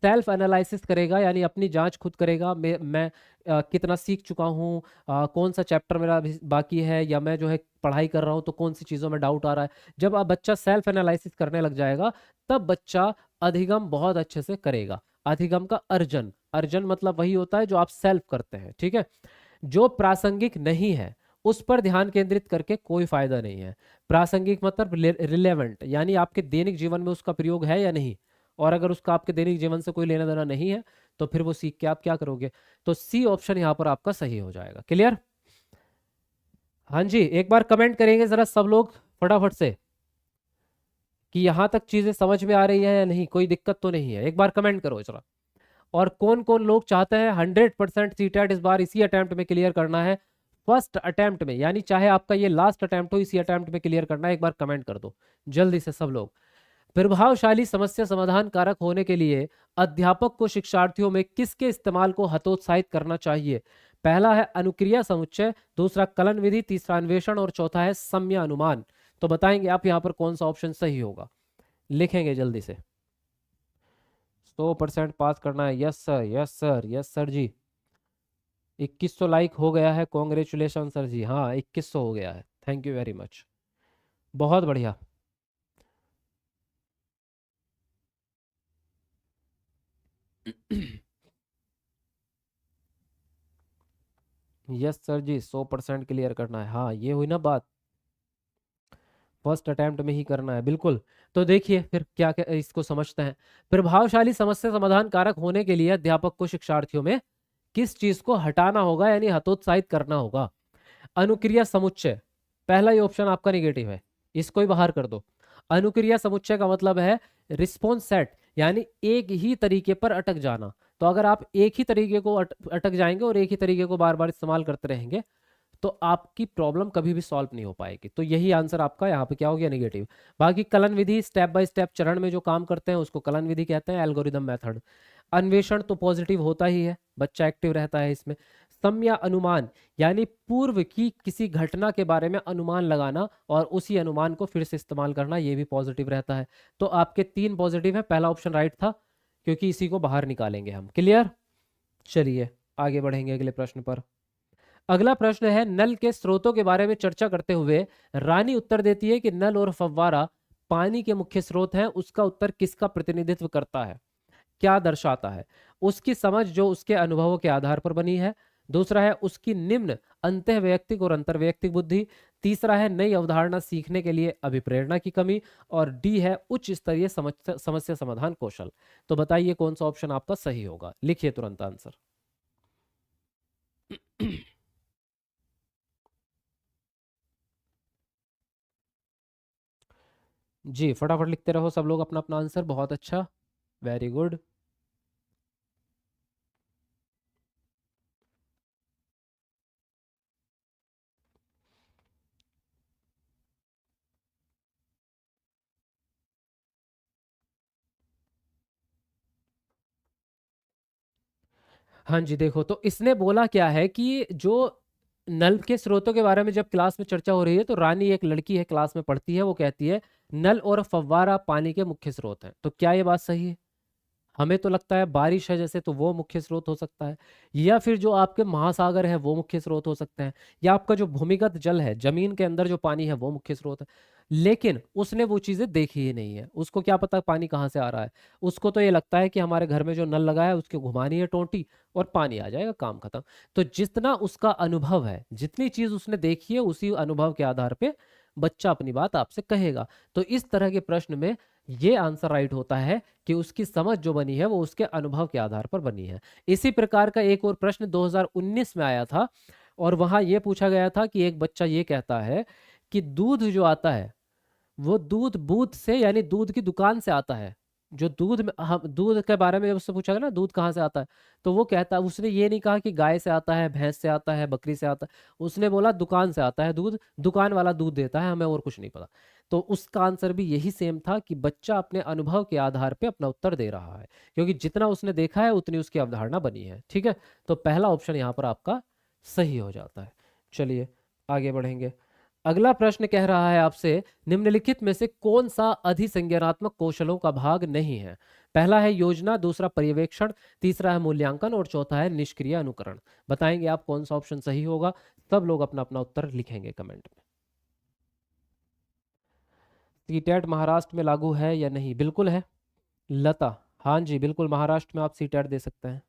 सेल्फ एनालिसिस करेगा, यानी अपनी जांच खुद करेगा, मैं कितना सीख चुका हूँ, कौन सा चैप्टर मेरा अभी बाकी है, या मैं जो है पढ़ाई कर रहा हूँ तो कौन सी चीज़ों में डाउट आ रहा है, जब आप बच्चा सेल्फ एनालिसिस करने लग जाएगा तब बच्चा अधिगम बहुत अच्छे से करेगा। अधिगम का अर्जन, अर्जन मतलब वही होता है जो आप सेल्फ करते हैं, ठीक है। जो प्रासंगिक नहीं है उस पर ध्यान केंद्रित करके कोई फायदा नहीं है। प्रासंगिक मतलब रिलेवेंट, यानी आपके दैनिक जीवन में उसका प्रयोग है या नहीं, और अगर उसका आपके दैनिक जीवन से कोई लेना देना नहीं है तो फिर वो सीख के आप क्या करोगे? तो सी ऑप्शन यहाँ पर आपका सही हो जाएगा। क्लियर? हाँ जी, एक बार कमेंट करेंगे जरा सब लोग फटाफट से कि यहाँ तक चीजें समझ में आ रही है या नहीं, कोई दिक्कत तो नहीं है, एक बार कमेंट करो जरा। और कौन कौन लोग चाहते हैं 100% सीटेट इस बार इसी अटेम्प्ट में क्लियर करना है, फर्स्ट अटेम्प्ट में, यानी चाहे आपका ये लास्ट अटेम्प्ट हो इसी अटेम्प्ट में क्लियर करना है, एक बार कमेंट कर दो जल्दी से सब लोग। प्रभावशाली समस्या समाधान कारक होने के लिए अध्यापक को शिक्षार्थियों में किसके इस्तेमाल को हतोत्साहित करना चाहिए? पहला है अनुक्रिया समुच्चय, दूसरा कलन विधि, तीसरा अन्वेषण और चौथा है सम्य अनुमान। तो बताएंगे आप यहाँ पर कौन सा ऑप्शन सही होगा, लिखेंगे जल्दी से। 100% पास करना है, yes sir, yes sir, yes sir ji. 2100 like हो गया है, कॉन्ग्रेचुलेशन सर जी, हाँ 2100 हो गया है, थैंक यू वेरी मच, बहुत बढ़िया। यस सर जी, 100% क्लियर करना है, हाँ ये हुई ना बात, फर्स्ट अटेम्प्ट में ही करना है बिल्कुल। तो देखिए फिर क्या, क्या इसको समझते हैं। प्रभावशाली समस्या समाधान कारक होने के लिए अध्यापक को शिक्षार्थियों में किस चीज को हटाना होगा, यानी हतोत्साहित करना होगा? अनुक्रिया समुच्चय, पहला ही ऑप्शन आपका निगेटिव है, इसको ही बाहर कर दो। अनुक्रिया समुच्चय का मतलब है रिस्पॉन्स सेट, यानी एक ही तरीके पर अटक जाना। तो अगर आप एक ही तरीके को अटक जाएंगे और एक ही तरीके को बार बार इस्तेमाल करते रहेंगे तो आपकी प्रॉब्लम कभी भी सॉल्व नहीं हो पाएगी। तो यही आंसर आपका यहाँ पे क्या हो गया, निगेटिव। बाकी kiln Vidhi step by step चरण में जो काम करते हैं उसको कलन विधि कहते हैं, एल्गोरिदम मेथड। अन्वेषण तो पॉजिटिव होता ही है, बच्चा एक्टिव रहता है इसमें। सम्य अनुमान, यानी पूर्व की किसी घटना के बारे में अनुमान लगाना और उसी अनुमान को फिर से इस्तेमाल करना, ये भी पॉजिटिव रहता है। तो आपके 3 पॉजिटिव है, पहला ऑप्शन राइट था, क्योंकि इसी को बाहर निकालेंगे हम। क्लियर? चलिए आगे बढ़ेंगे अगले प्रश्न पर। अगला प्रश्न है, नल के स्रोतों के बारे में चर्चा करते हुए रानी उत्तर देती है कि नल और फव्वारा पानी के मुख्य स्रोत हैं, उसका उत्तर किसका प्रतिनिधित्व करता है, क्या दर्शाता है? उसकी समझ जो उसके अनुभवों के आधार पर बनी है। दूसरा है उसकी निम्न अंतःवैयक्तिक और अंतर्वैयक्तिक बुद्धि। तीसरा है नई अवधारणा सीखने के लिए अभिप्रेरणा की कमी। और डी है उच्च स्तरीय समस्या समाधान कौशल। तो बताइए कौन सा ऑप्शन आपका सही होगा, लिखिए तुरंत आंसर। जी फटाफट लिखते रहो सब लोग अपना अपना आंसर, बहुत अच्छा, वेरी गुड। हाँ जी, देखो तो इसने बोला क्या है कि जो नल के स्रोतों के बारे में जब क्लास में चर्चा हो रही है तो रानी एक लड़की है, क्लास में पढ़ती है, वो कहती है नल और फव्वारा पानी के मुख्य स्रोत हैं। तो क्या ये बात सही है? हमें तो लगता है बारिश है जैसे, तो वो मुख्य स्रोत हो सकता है, या फिर जो आपके महासागर है वो मुख्य स्रोत हो सकते हैं, या आपका जो भूमिगत जल है, जमीन के अंदर जो पानी है वो मुख्य स्रोत है। लेकिन उसने वो चीजें देखी ही नहीं है, उसको क्या पता पानी कहाँ से आ रहा है। उसको तो ये लगता है कि हमारे घर में जो नल लगा है उसकी घुमानी है टोंटी और पानी आ जाएगा, काम खत्म। तो जितना उसका अनुभव है, जितनी चीज उसने देखी है, उसी अनुभव के आधार पे बच्चा अपनी बात आपसे कहेगा। तो इस तरह के प्रश्न में ये आंसर राइट होता है कि उसकी समझ जो बनी है वो उसके अनुभव के आधार पर बनी है। इसी प्रकार का एक और प्रश्न 2019 में आया था, और वहां ये पूछा गया था कि एक बच्चा ये कहता है कि दूध जो आता है वो दूध बूथ से यानी दूध की दुकान से आता है। जो दूध में हम दूध के बारे में जब उससे पूछा गया ना दूध कहाँ से आता है, तो वो कहता है, उसने ये नहीं कहा कि गाय से आता है, भैंस से आता है, बकरी से आता है, उसने बोला दुकान से आता है दूध, दुकान वाला दूध देता है, हमें और कुछ नहीं पता। तो उसका आंसर भी यही सेम था कि बच्चा अपने अनुभव के आधार पे अपना उत्तर दे रहा है, क्योंकि जितना उसने देखा है उतनी उसकी अवधारणा बनी है। ठीक है, तो पहला ऑप्शन यहाँ पर आपका सही हो जाता है। चलिए आगे बढ़ेंगे। अगला प्रश्न कह रहा है आपसे, निम्नलिखित में से कौन सा अधिसंज्ञानात्मक कौशलों का भाग नहीं है? पहला है योजना, दूसरा पर्यवेक्षण, तीसरा है मूल्यांकन और चौथा है निष्क्रिय अनुकरण। बताएंगे आप कौन सा ऑप्शन सही होगा? सब लोग अपना अपना उत्तर लिखेंगे कमेंट में। सीटेट महाराष्ट्र में लागू है या नहीं? बिल्कुल है। लता, हाँ जी बिल्कुल, महाराष्ट्र में आप सीटेट दे सकते हैं।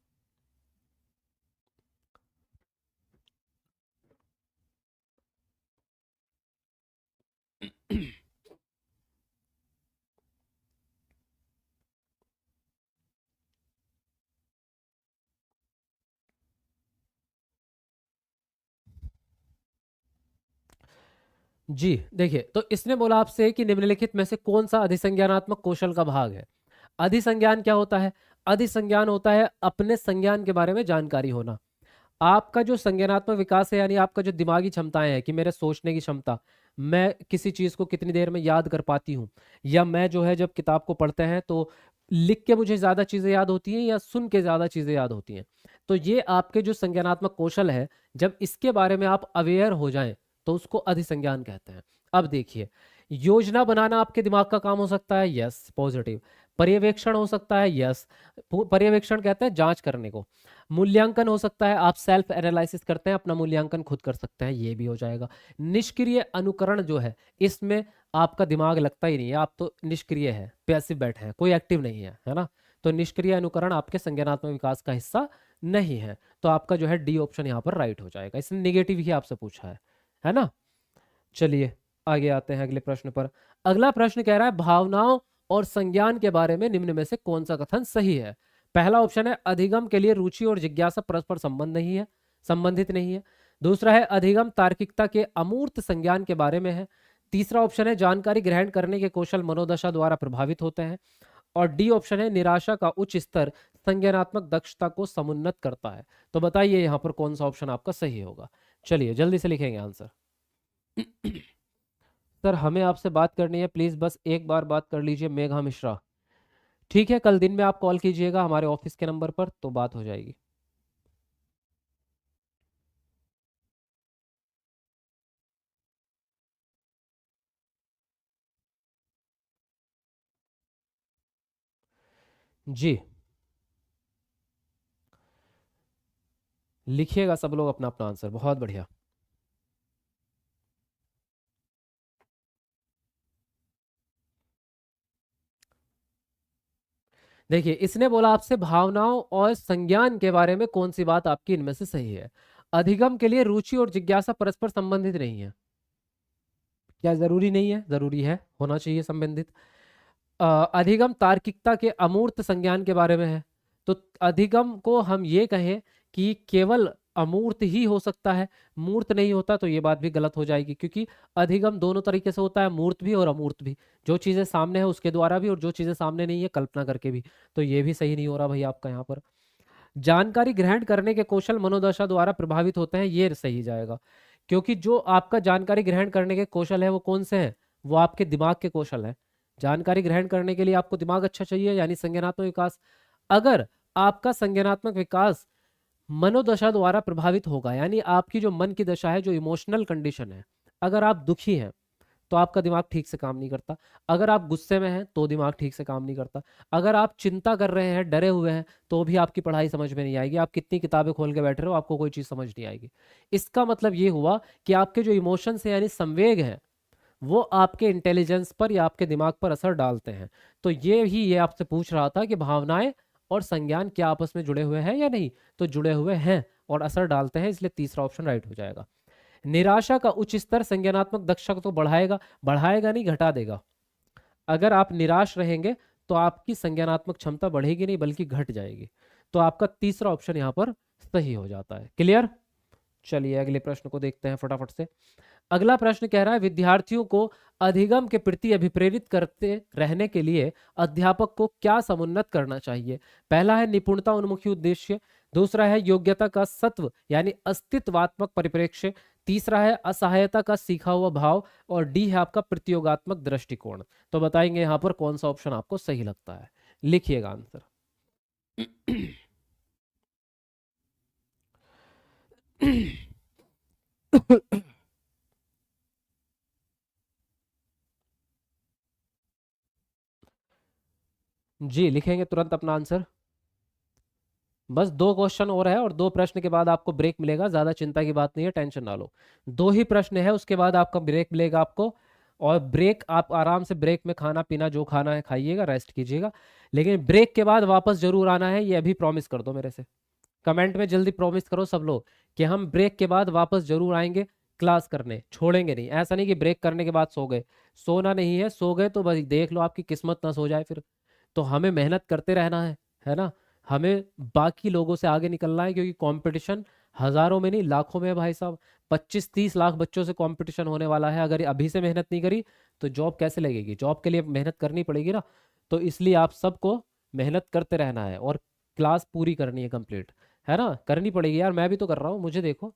जी देखिए, तो इसने बोला आपसे कि निम्नलिखित में से कौन सा अधिसंज्ञानात्मक कौशल का भाग है। अधिसंज्ञान क्या होता है? अधिसंज्ञान होता है अपने संज्ञान के बारे में जानकारी होना। आपका जो संज्ञानात्मक विकास है, यानी आपका जो दिमागी क्षमताएं हैं कि मेरे सोचने की क्षमता, मैं किसी चीज को कितनी देर में याद कर पाती हूँ, या मैं जो है जब किताब को पढ़ते हैं तो लिख के मुझे ज्यादा चीजें याद होती हैं या सुन के ज्यादा चीजें याद होती हैं। तो ये आपके जो संज्ञानात्मक कौशल है, जब इसके बारे में आप अवेयर हो जाएं तो उसको अधिसंज्ञान कहते हैं। अब देखिए, योजना बनाना आपके दिमाग का काम हो सकता है, यस पॉजिटिव। पर्यवेक्षण हो सकता है, यस, पर्यवेक्षण कहते हैं जांच करने को। मूल्यांकन हो सकता है, आप सेल्फ एनालिसिस करते हैं, अपना मूल्यांकन खुद कर सकते हैं, ये भी हो जाएगा। निष्क्रिय अनुकरण जो है, इसमें आपका दिमाग लगता ही नहीं है, आप तो निष्क्रिय है, पैसिव बैठे हैं, कोई एक्टिव नहीं है ना। तो निष्क्रिय अनुकरण आपके संज्ञानात्मक विकास का हिस्सा नहीं है। तो आपका जो है डी ऑप्शन यहाँ पर राइट हो जाएगा। इसने निगेटिव ही आपसे पूछा है ना। चलिए आगे आते हैं अगले प्रश्न पर। अगला प्रश्न कह रहा है भावनाओं और संज्ञान के बारे में निम्न में से कौन सा कथन सही है? पहला ऑप्शन है अधिगम के लिए रुचि और जिज्ञासा परस्पर संबंधित नहीं है। दूसरा है अधिगम तार्किकता के अमूर्त संज्ञान के बारे में है। तीसरा ऑप्शन है जानकारी ग्रहण करने के कौशल मनोदशा द्वारा प्रभावित होते हैं। और डी ऑप्शन है निराशा का उच्च स्तर संज्ञानात्मक दक्षता को समुन्नत करता है। तो बताइए यहाँ पर कौन सा ऑप्शन आपका सही होगा? चलिए जल्दी से लिखेंगे आंसर। सर हमें आपसे बात करनी है, प्लीज बस एक बार बात कर लीजिए मेघा मिश्रा। ठीक है, कल दिन में आप कॉल कीजिएगा हमारे ऑफिस के नंबर पर, तो बात हो जाएगी। जी लिखिएगा सब लोग अपना अपना आंसर, बहुत बढ़िया। देखिए इसने बोला आपसे भावनाओं और संज्ञान के बारे में कौन सी बात आपकी इनमें से सही है। अधिगम के लिए रुचि और जिज्ञासा परस्पर संबंधित नहीं है। क्या जरूरी नहीं है? जरूरी है, होना चाहिए संबंधित। अधिगम तार्किकता के अमूर्त संज्ञान के बारे में है। तो अधिगम को हम ये कहें कि केवल अमूर्त ही हो सकता है, मूर्त नहीं होता, तो ये बात भी गलत हो जाएगी, क्योंकि अधिगम दोनों तरीके से होता है, मूर्त भी और अमूर्त भी। जो चीजें सामने है उसके द्वारा भी, और जो चीजें सामने नहीं है कल्पना करके भी। तो ये भी सही नहीं हो रहा भाई आपका यहाँ पर। जानकारी ग्रहण करने के कौशल मनोदशा द्वारा प्रभावित होते हैं, ये सही जाएगा, क्योंकि जो आपका जानकारी ग्रहण करने के कौशल है वो कौन से हैं? वो आपके दिमाग के कौशल है। जानकारी ग्रहण करने के लिए आपको दिमाग अच्छा चाहिए, यानी संज्ञानात्मक विकास। अगर आपका संज्ञानात्मक विकास मनोदशा द्वारा प्रभावित होगा, यानी आपकी जो मन की दशा है, जो इमोशनल कंडीशन है, अगर आप दुखी हैं तो आपका दिमाग ठीक से काम नहीं करता, अगर आप गुस्से में हैं तो दिमाग ठीक से काम नहीं करता, अगर आप चिंता कर रहे हैं, डरे हुए हैं, तो भी आपकी पढ़ाई समझ में नहीं आएगी, आप कितनी किताबें खोल के बैठ रहे हो आपको कोई चीज़ समझ नहीं आएगी। इसका मतलब ये हुआ कि आपके जो इमोशंस हैं यानी संवेग हैं, वो आपके इंटेलिजेंस पर या आपके दिमाग पर असर डालते हैं। तो ये आपसे पूछ रहा था कि भावनाएं और संज्ञान क्या आपस में जुड़े हुए हैं या नहीं, तो जुड़े हुए हैं और असर डालते हैं, इसलिए तीसरा ऑप्शन राइट हो जाएगा। निराशा का उच्च स्तर संज्ञानात्मक दक्षता तो बढ़ाएगा, बढ़ाएगा नहीं घटा देगा। अगर आप निराश रहेंगे तो आपकी संज्ञानात्मक क्षमता बढ़ेगी नहीं बल्कि घट जाएगी। तो आपका तीसरा ऑप्शन यहाँ पर सही हो जाता है। क्लियर? चलिए अगले प्रश्न को देखते हैं फटाफट से। अगला प्रश्न कह रहा है विद्यार्थियों को अधिगम के प्रति अभिप्रेरित करते रहने के लिए अध्यापक को क्या समुन्नत करना चाहिए। पहला है निपुणता उन्मुखी उद्देश्य, दूसरा है योग्यता का सत्व यानी अस्तित्वात्मक परिप्रेक्ष्य, तीसरा है असहायता का सीखा हुआ भाव, और डी है आपका प्रतियोगात्मक दृष्टिकोण। तो बताएंगे यहाँ पर कौन सा ऑप्शन आपको सही लगता है, लिखिएगा आंसर। जी लिखेंगे तुरंत अपना आंसर। बस दो क्वेश्चन और है और दो प्रश्न के बाद आपको ब्रेक मिलेगा, ज्यादा चिंता की बात नहीं है, टेंशन ना लो। दो ही प्रश्न है, उसके बाद आपका ब्रेक मिलेगा आपको। और ब्रेक आप आराम से ब्रेक में खाना पीना जो खाना है खाइएगा, रेस्ट कीजिएगा, लेकिन ब्रेक के बाद वापस जरूर आना है, ये अभी प्रॉमिस कर दो मेरे से। कमेंट में जल्दी प्रॉमिस करो सब लोग कि हम ब्रेक के बाद वापस जरूर आएंगे क्लास करने, छोड़ेंगे नहीं। ऐसा नहीं कि ब्रेक करने के बाद सो गए, सोना नहीं है, सो गए तो बस देख लो आपकी किस्मत ना सो जाए फिर। तो हमें मेहनत करते रहना है ना। हमें बाकी लोगों से आगे निकलना है, क्योंकि कंपटीशन हजारों में नहीं लाखों में है भाई साहब। 25-30 लाख बच्चों से कंपटीशन होने वाला है, अगर अभी से मेहनत नहीं करी तो जॉब कैसे लगेगी, जॉब के लिए मेहनत करनी पड़ेगी ना। तो इसलिए आप सबको मेहनत करते रहना है और क्लास पूरी करनी है कंप्लीट, है ना, करनी पड़ेगी यार। मैं भी तो कर रहा हूँ, मुझे देखो,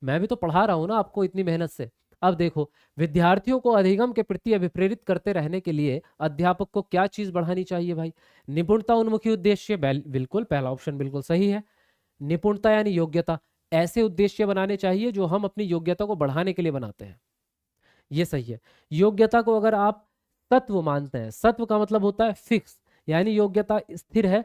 मैं भी तो पढ़ा रहा हूँ ना आपको इतनी मेहनत से। अब देखो, विद्यार्थियों को अधिगम के प्रति अभिप्रेरित करते रहने के लिए अध्यापक को क्या चीज बढ़ानी चाहिए भाई। निपुणता उन्मुखी उद्देश्य, बिल्कुल पहला ऑप्शन बिल्कुल सही है। निपुणता यानी योग्यता, ऐसे उद्देश्य बनाने चाहिए जो हम अपनी योग्यता को बढ़ाने के लिए बनाते हैं, ये सही है। योग्यता को अगर आप तत्व मानते हैं, सत्व का मतलब होता है फिक्स, यानी योग्यता स्थिर है,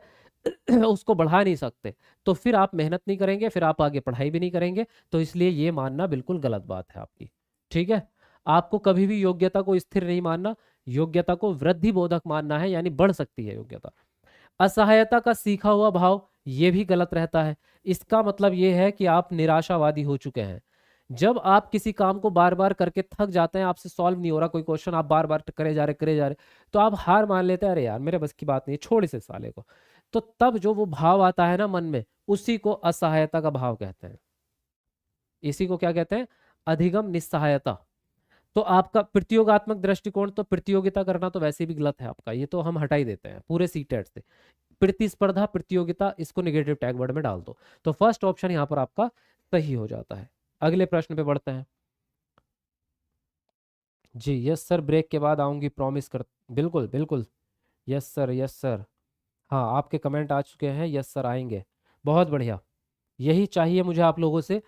उसको बढ़ा नहीं सकते, तो फिर आप मेहनत नहीं करेंगे, फिर आप आगे पढ़ाई भी नहीं करेंगे। तो इसलिए ये मानना बिल्कुल गलत बात है आपकी। ठीक है, आपको कभी भी योग्यता को स्थिर नहीं मानना, योग्यता को वृद्धि बोधक मानना है, यानी बढ़ सकती है योग्यता। असहायता का सीखा हुआ भाव, ये भी गलत रहता है। इसका मतलब ये है कि आप निराशावादी हो चुके हैं। जब आप किसी काम को बार बार करके थक जाते हैं, आपसे सॉल्व नहीं हो रहा कोई क्वेश्चन, आप बार बार करे जा रहे, तो आप हार मान लेते हैं, अरे यार मेरे बस की बात नहीं है, छोड़ इसे साले को। तो तब जो वो भाव आता है ना मन में, उसी को असहायता का भाव कहते हैं। इसी को क्या कहते हैं, अधिगम निस्सहायता। तो आपका प्रतियोगात्मक दृष्टिकोण, तो प्रतियोगिता करना तो वैसे भी गलत है आपका, ये तो हम हटा ही देते हैं पूरे सी टेट से। प्रतिस्पर्धा प्रतियोगिता, इसको नेगेटिव टैग वर्ड में डाल दो। तो फर्स्ट ऑप्शन यहाँ पर आपका सही हो जाता है। अगले प्रश्न पे बढ़ते हैं। जी यस सर, ब्रेक के बाद आऊंगी प्रॉमिस कर, बिल्कुल बिल्कुल। Yes sir, yes sir. हाँ आपके कमेंट आ चुके हैं, यस सर आएंगे। बहुत बढ़िया, यही चाहिए मुझे आप लोगों से।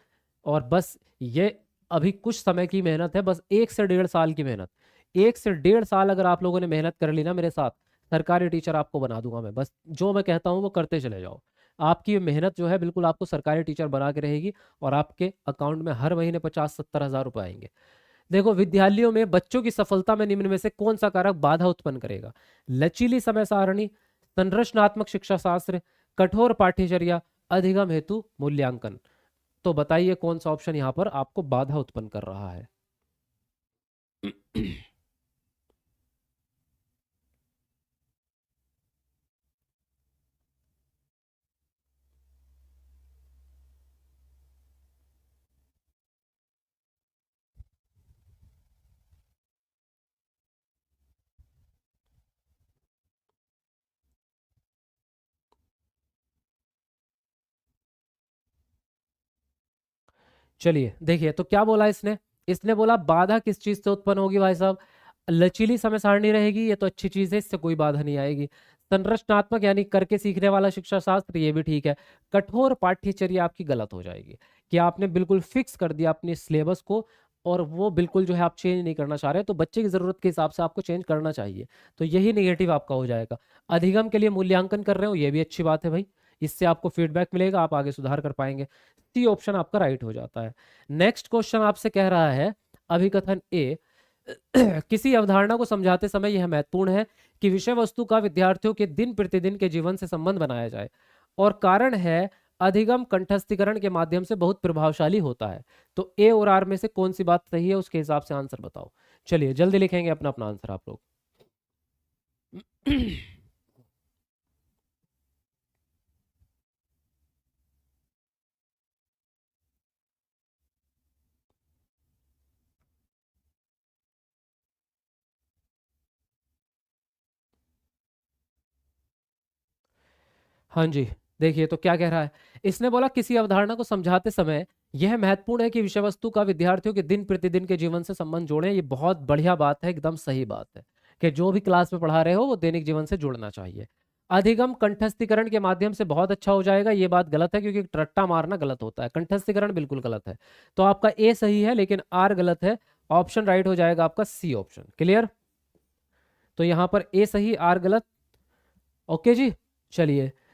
और बस ये अभी कुछ समय की मेहनत है, बस 1 से 1.5 साल की मेहनत। 1 से 1.5 साल अगर आप लोगों ने मेहनत कर ली ना मेरे साथ, सरकारी टीचर आपको बना दूंगा मैं। बस जो मैं कहता हूँ वो करते चले जाओ, आपकी ये मेहनत जो है बिल्कुल आपको सरकारी टीचर बना के रहेगी, और आपके अकाउंट में हर महीने 50-70 हज़ार रुपए आएंगे। देखो, विद्यालयों में बच्चों की सफलता में निम्न में से कौन सा कारक बाधा उत्पन्न करेगा। लचीली समय सारणी, संरचनात्मक शिक्षा शास्त्र, कठोर पाठ्यचर्या, अधिगम हेतु मूल्यांकन। तो बताइए कौन सा ऑप्शन यहाँ पर आपको बाधा उत्पन्न कर रहा है। चलिए देखिए, तो क्या बोला इसने, इसने बोला बाधा किस चीज से उत्पन्न होगी भाई साहब, लचीली समय सारणी रहेगी, ये तो अच्छी चीज है, इससे कोई बाधा नहीं आएगी। संरचनात्मक यानी करके सीखने वाला शिक्षा शास्त्र, ये भी ठीक है। कठोर पाठ्यचर्या आपकी गलत हो जाएगी कि आपने बिल्कुल फिक्स कर दिया अपने सिलेबस को और वो बिल्कुल जो है आप चेंज नहीं करना चाह रहे, तो बच्चे की जरूरत के हिसाब से आपको चेंज करना चाहिए, तो यही नेगेटिव आपका हो जाएगा। अधिगम के लिए मूल्यांकन कर रहे हो, ये भी अच्छी बात है भाई, इससे आपको फीडबैक मिलेगा, आप आगे सुधार कर पाएंगे। सी ऑप्शन आपका राइट हो जाता है। नेक्स्ट क्वेश्चन आपसे कह रहा है अभिकथन ए किसी अवधारणा को समझाते समय यह महत्वपूर्ण है कि विषय वस्तु का विद्यार्थियों के दिन प्रतिदिन के जीवन से संबंध बनाया जाए, और कारण है अधिगम कंठस्थीकरण के माध्यम से बहुत प्रभावशाली होता है। तो ए और आर में से कौन सी बात सही है, उसके हिसाब से आंसर बताओ। चलिए जल्दी लिखेंगे अपना अपना आंसर आप लोग। हाँ जी, देखिए तो क्या कह रहा है, इसने बोला किसी अवधारणा को समझाते समय यह महत्वपूर्ण है कि विषय वस्तु का विद्यार्थियों के दिन प्रतिदिन के जीवन से संबंध जोड़ें। ये बहुत बढ़िया बात है, एकदम सही बात है कि जो भी क्लास में पढ़ा रहे हो वो दैनिक जीवन से जुड़ना चाहिए। अधिगम कंठस्थीकरण के माध्यम से बहुत अच्छा हो जाएगा, ये बात गलत है क्योंकि रट्टा मारना गलत होता है, कंठस्थीकरण बिल्कुल गलत है। तो आपका ए सही है लेकिन आर गलत है, ऑप्शन राइट हो जाएगा आपका सी ऑप्शन। क्लियर? तो यहां पर ए सही आर गलत। ओके जी, चलिए